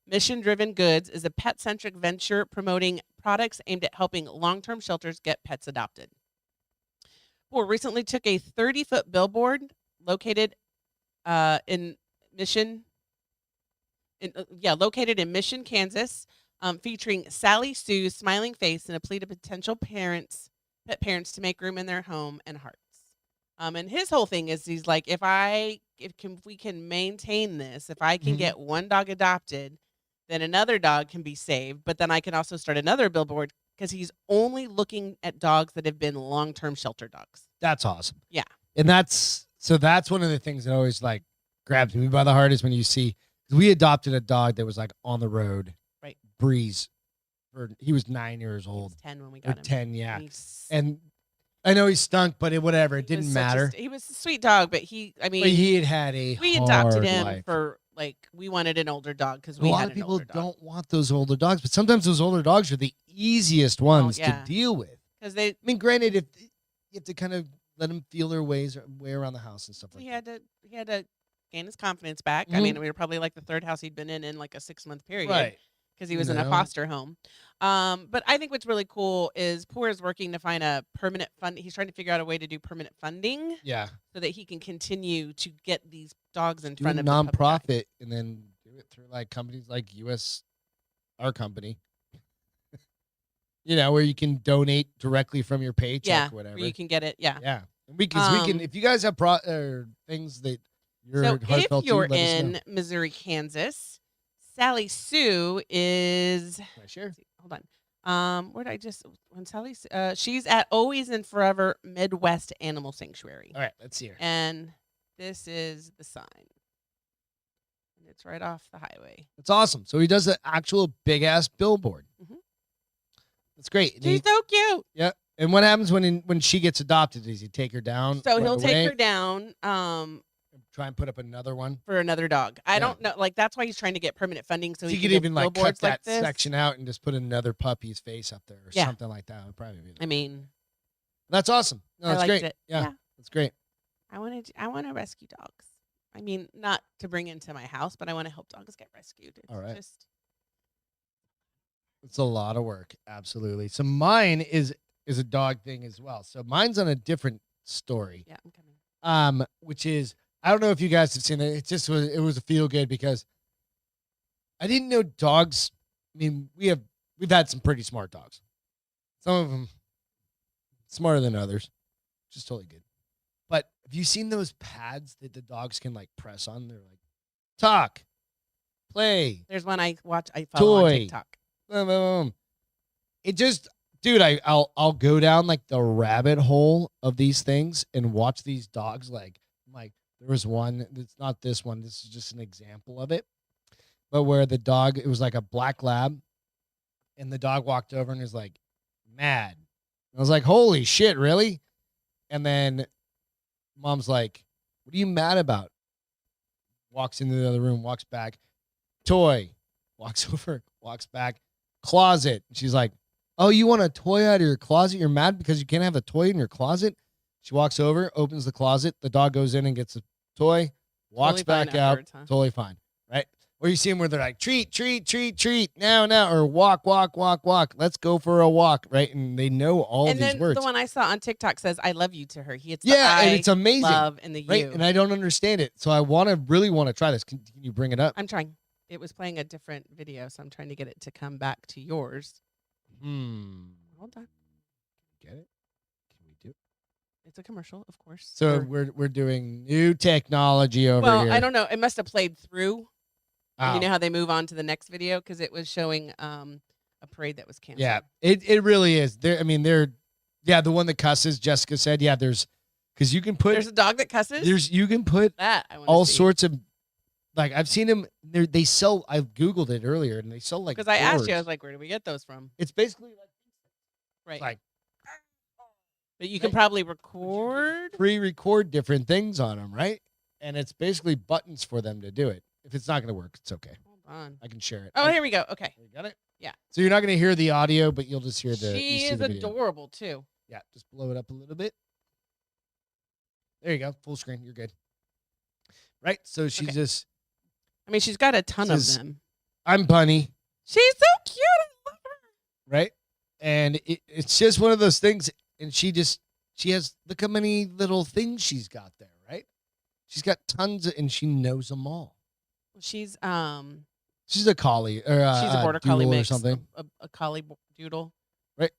Mission Driven Goods, is a pet-centric venture promoting products aimed at helping long-term shelters get pets adopted. Poor recently took a 30-foot billboard located in Mission. Located in Mission, Kansas, featuring Sally Sue's smiling face and a plea to potential pet parents to make room in their home and hearts. And his whole thing is he's like, if we can maintain this, if I can get one dog adopted, then another dog can be saved. But then I can also start another billboard because he's only looking at dogs that have been long-term shelter dogs. That's awesome. Yeah. And that's one of the things that always like grabs me by the heart is when you see. We adopted a dog that was like on the road. Right. Breeze. He was 9 years He old. was 10 when we got him. 10, yeah. And I know he stunk, but whatever. It didn't matter. He was a sweet dog, but he had a we hard adopted him life. for like we wanted an older dog because A lot of people don't want those older dogs, but sometimes those older dogs are the easiest ones to deal with. Because granted, if you have to kind of let them feel their way around the house and stuff like that. He had to gain his confidence back. I mean, we were probably like the third house he'd been in like a 6-month period. Right. Because he was in a foster home. But I think what's really cool is Poor is working to find a permanent fund. He's trying to figure out a way to do permanent funding. Yeah. So that he can continue to get these dogs in do front a of nonprofit and then do it through like companies like our company. Where you can donate directly from your paycheck or whatever. Where you can get it. Yeah. Yeah. Because we can, if you guys have things that you're so heartfelt if you're to, in Missouri, Kansas, Sally Sue is. Can I share? Hold on. Where did I just? When Sally, she's at Always and Forever Midwest Animal Sanctuary. All right, let's see her. And this is the sign. And it's right off the highway. That's awesome. So he does an actual big ass billboard. That's great. She's so cute. Yeah. And what happens when she gets adopted? Does he take her down? So he'll take her down. Try and put up another one for another dog. I don't know. Like that's why he's trying to get permanent funding so he could can even like cut that like section out and just put another puppy's face up there or something like that. Would probably be. I mean, that's awesome. No, that's great. It. Yeah, that's great. I want to rescue dogs. I mean, not to bring into my house, but I want to help dogs get rescued. It's all right. It's a lot of work. Absolutely. So mine is a dog thing as well. So mine's on a different story. Yeah, I'm coming. Which is. I don't know if you guys have seen it. It was a feel good because I didn't know dogs. I mean, we've had some pretty smart dogs. Some of them smarter than others, which is totally good. But have you seen those pads that the dogs can like press on? They're like talk, play. There's one I follow on TikTok. Boom, boom, boom. It just, dude, I'll go down like the rabbit hole of these things and watch these dogs like. There was one, it's not this one, this is just an example of it, but where the dog, it was like a black lab, and the dog walked over and was like, mad. I was like, holy shit, really? And then mom's like, what are you mad about? Walks into the other room, walks back, toy, walks over, walks back, closet. She's like, oh, you want a toy out of your closet? You're mad because you can't have a toy in your closet? She walks over, opens the closet. The dog goes in and gets a toy, walks back out. Totally fine, right? Or you see them where they're like, treat, treat, treat, treat, now, or walk, walk, walk, walk. Let's go for a walk, right? And they know all these words. And then the one I saw on TikTok says, I love you to her. He hits the I, and it's amazing. Love and the right? you. And I don't understand it. So I really want to try this. Can you bring it up? I'm trying. It was playing a different video, so I'm trying to get it to come back to yours. Hold on. Get it? It's a commercial, of course. So we're doing new technology over here. Well, I don't know. It must have played through. Oh. You know how they move on to the next video because it was showing a parade that was canceled. Yeah, it really is. The one that cusses. Jessica said, yeah, because you can put. There's a dog that cusses. You can put that all sorts of. Like I've seen them. They sell. I googled it earlier, and they sell like. Because I asked you, I was like, where do we get those from? It's basically like. Right. Like. But you can probably record. Pre-record different things on them, right? And it's basically buttons for them to do it. If it's not going to work, it's okay. Hold on. I can share it. Oh, here we go. Okay. You got it? Yeah. So you're not going to hear the audio, but you'll just hear the. She you see is the video. adorable too. Yeah, just blow it up a little bit. There you go. Full screen. You're good. Right? So she just. I mean, she's got a ton of Says- them. I'm Bunny. She's so cute. I love her. Right? And it's just one of those things. And she has, look how many little things she's got there, right? She's got tons and she knows them all. She's She's a collie or she's a border collie doodle mix, or something. a collie doodle. Right.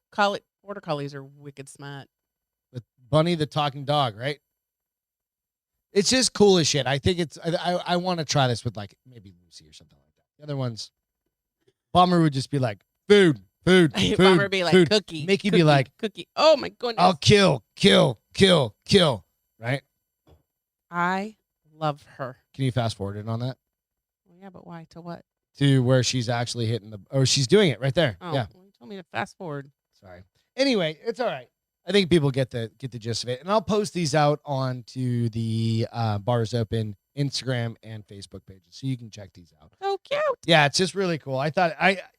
Border collies are wicked smart. With Bunny the talking dog, right? It's just cool as shit. I think it's. I want to try this with like maybe Lucy or something like that. The other ones, Bomber would just be like food, food. Bomber would be like food. cookie. Mickey cookie, be like cookie. Oh my goodness. I'll kill. Right? I love her. Can you fast forward it on that Well, yeah, but why? To what? to where she's actually hitting the? Oh, she's doing it right there. Oh, Yeah. well, you told me to fast forward. Sorry. Anyway, it's all right. I think people get the gist of it, and I'll post these out onto the Bars Open Instagram and Facebook pages, so you can check these out. So cute. Yeah, it's just really cool. I thought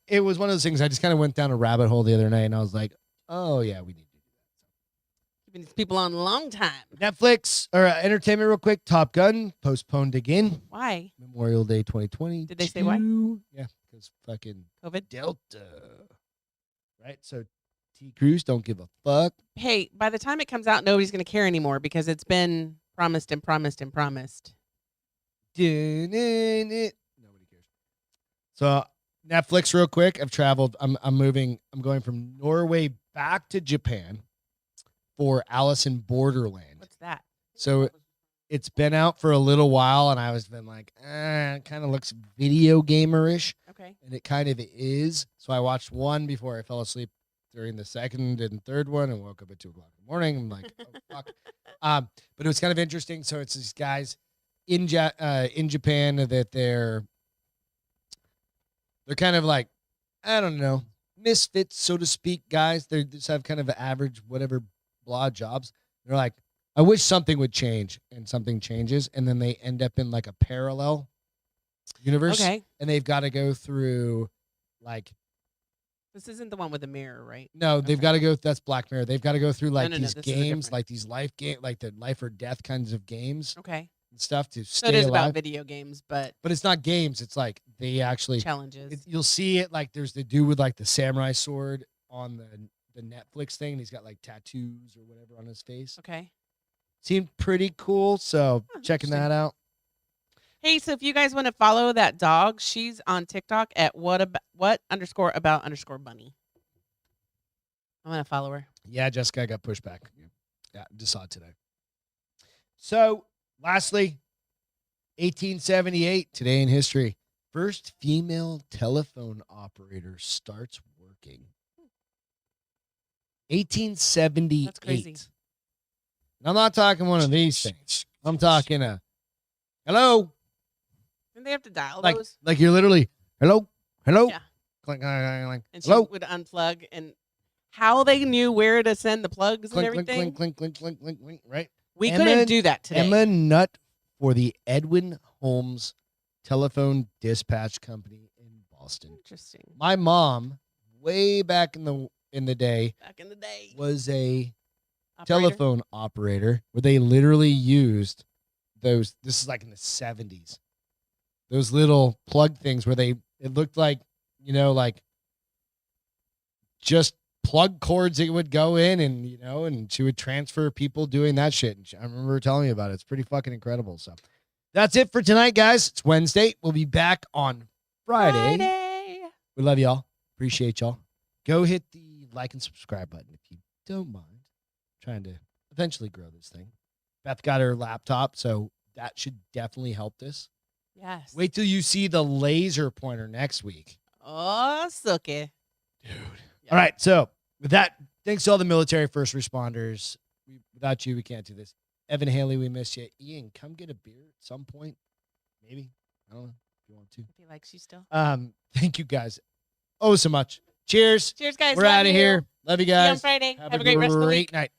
it was one of those things. I just kind of went down a rabbit hole the other night, and I was like, oh yeah, we need to do that. Keeping these people on a long time. Netflix or entertainment, real quick. Top Gun postponed again. Why? Memorial Day 2020. Did they say why? Yeah, because fucking COVID. Delta. Right. So T. Cruz don't give a fuck. Hey, by the time it comes out, nobody's going to care anymore because it's been promised and promised and promised. Nobody cares. So Netflix, real quick. I've traveled. I'm moving. I'm going from Norway back to Japan for Alice in Borderland. What's that? So it's been out for a little while, and I was been like, it kind of looks video gamerish, Okay. and it kind of is. So I watched one before I fell asleep during the second and third one, and woke up at 2:00 in the morning. I'm like, oh fuck. But it was kind of interesting. So it's these guys in Japan that they're kind of like, I don't know, misfits, so to speak, guys. They just have kind of average, whatever, blah jobs. They're like, I wish something would change, and something changes, and then they end up in like a parallel universe, Okay. and they've got to go through like, This isn't the one with the mirror, right? no, they've Okay. got to go. That's Black Mirror. They've got to go through like no, these this is a games, different- like these life game, like the life or death kinds of games Okay. and stuff to So stay it is alive. about video games, but But it's not games. It's like they actually. challenges. You'll see it like there's the dude with like the samurai sword on the Netflix thing. And he's got like tattoos or whatever on his face. Okay. Seemed pretty cool. So Oh, checking interesting. that out. Hey, so if you guys want to follow that dog, she's on TikTok at what _ bunny. I'm gonna follow her. Yeah, Jessica got pushed back. Yeah, just saw it today. So lastly, 1878, today in history, first female telephone operator starts working. 1878. That's crazy. And I'm not talking one of these things. I'm talking hello. Didn't they have to dial Like those? you're literally hello. Yeah. Clink, clink, And she hello. would unplug, and how they knew where to send the plugs and Clink, everything. clink, clink, clink, clink, clink, right? We Emma- couldn't do that today. Emma Nutt for the Edwin Holmes Telephone Dispatch Company in Boston. Interesting. My mom, way back in the day, Back in the day. was a Operator? telephone operator where they literally used those. This is like in the 70s. Those little plug things where it looked like, like just plug cords that would go in and she would transfer people doing that shit. And I remember her telling me about it. It's pretty fucking incredible. So that's it for tonight, guys. It's Wednesday. We'll be back on Friday. We love y'all. Appreciate y'all. Go hit the like and subscribe button if you don't mind. Trying to eventually grow this thing. Beth got her laptop, so that should definitely help this. Yes. Wait till you see the laser pointer next week. Oh, sucky. Dude. Yeah. All right. So with that, thanks to all the military first responders. Without you, we can't do this. Evan Haley, we miss you. Ian, come get a beer at some point. Maybe. I don't know if you want to. If he likes you still. Thank you guys. Oh, so much. Cheers. Cheers, guys. We're Love out of you. here. Love you See you on guys. Friday. Have Have a great rest of the week. night.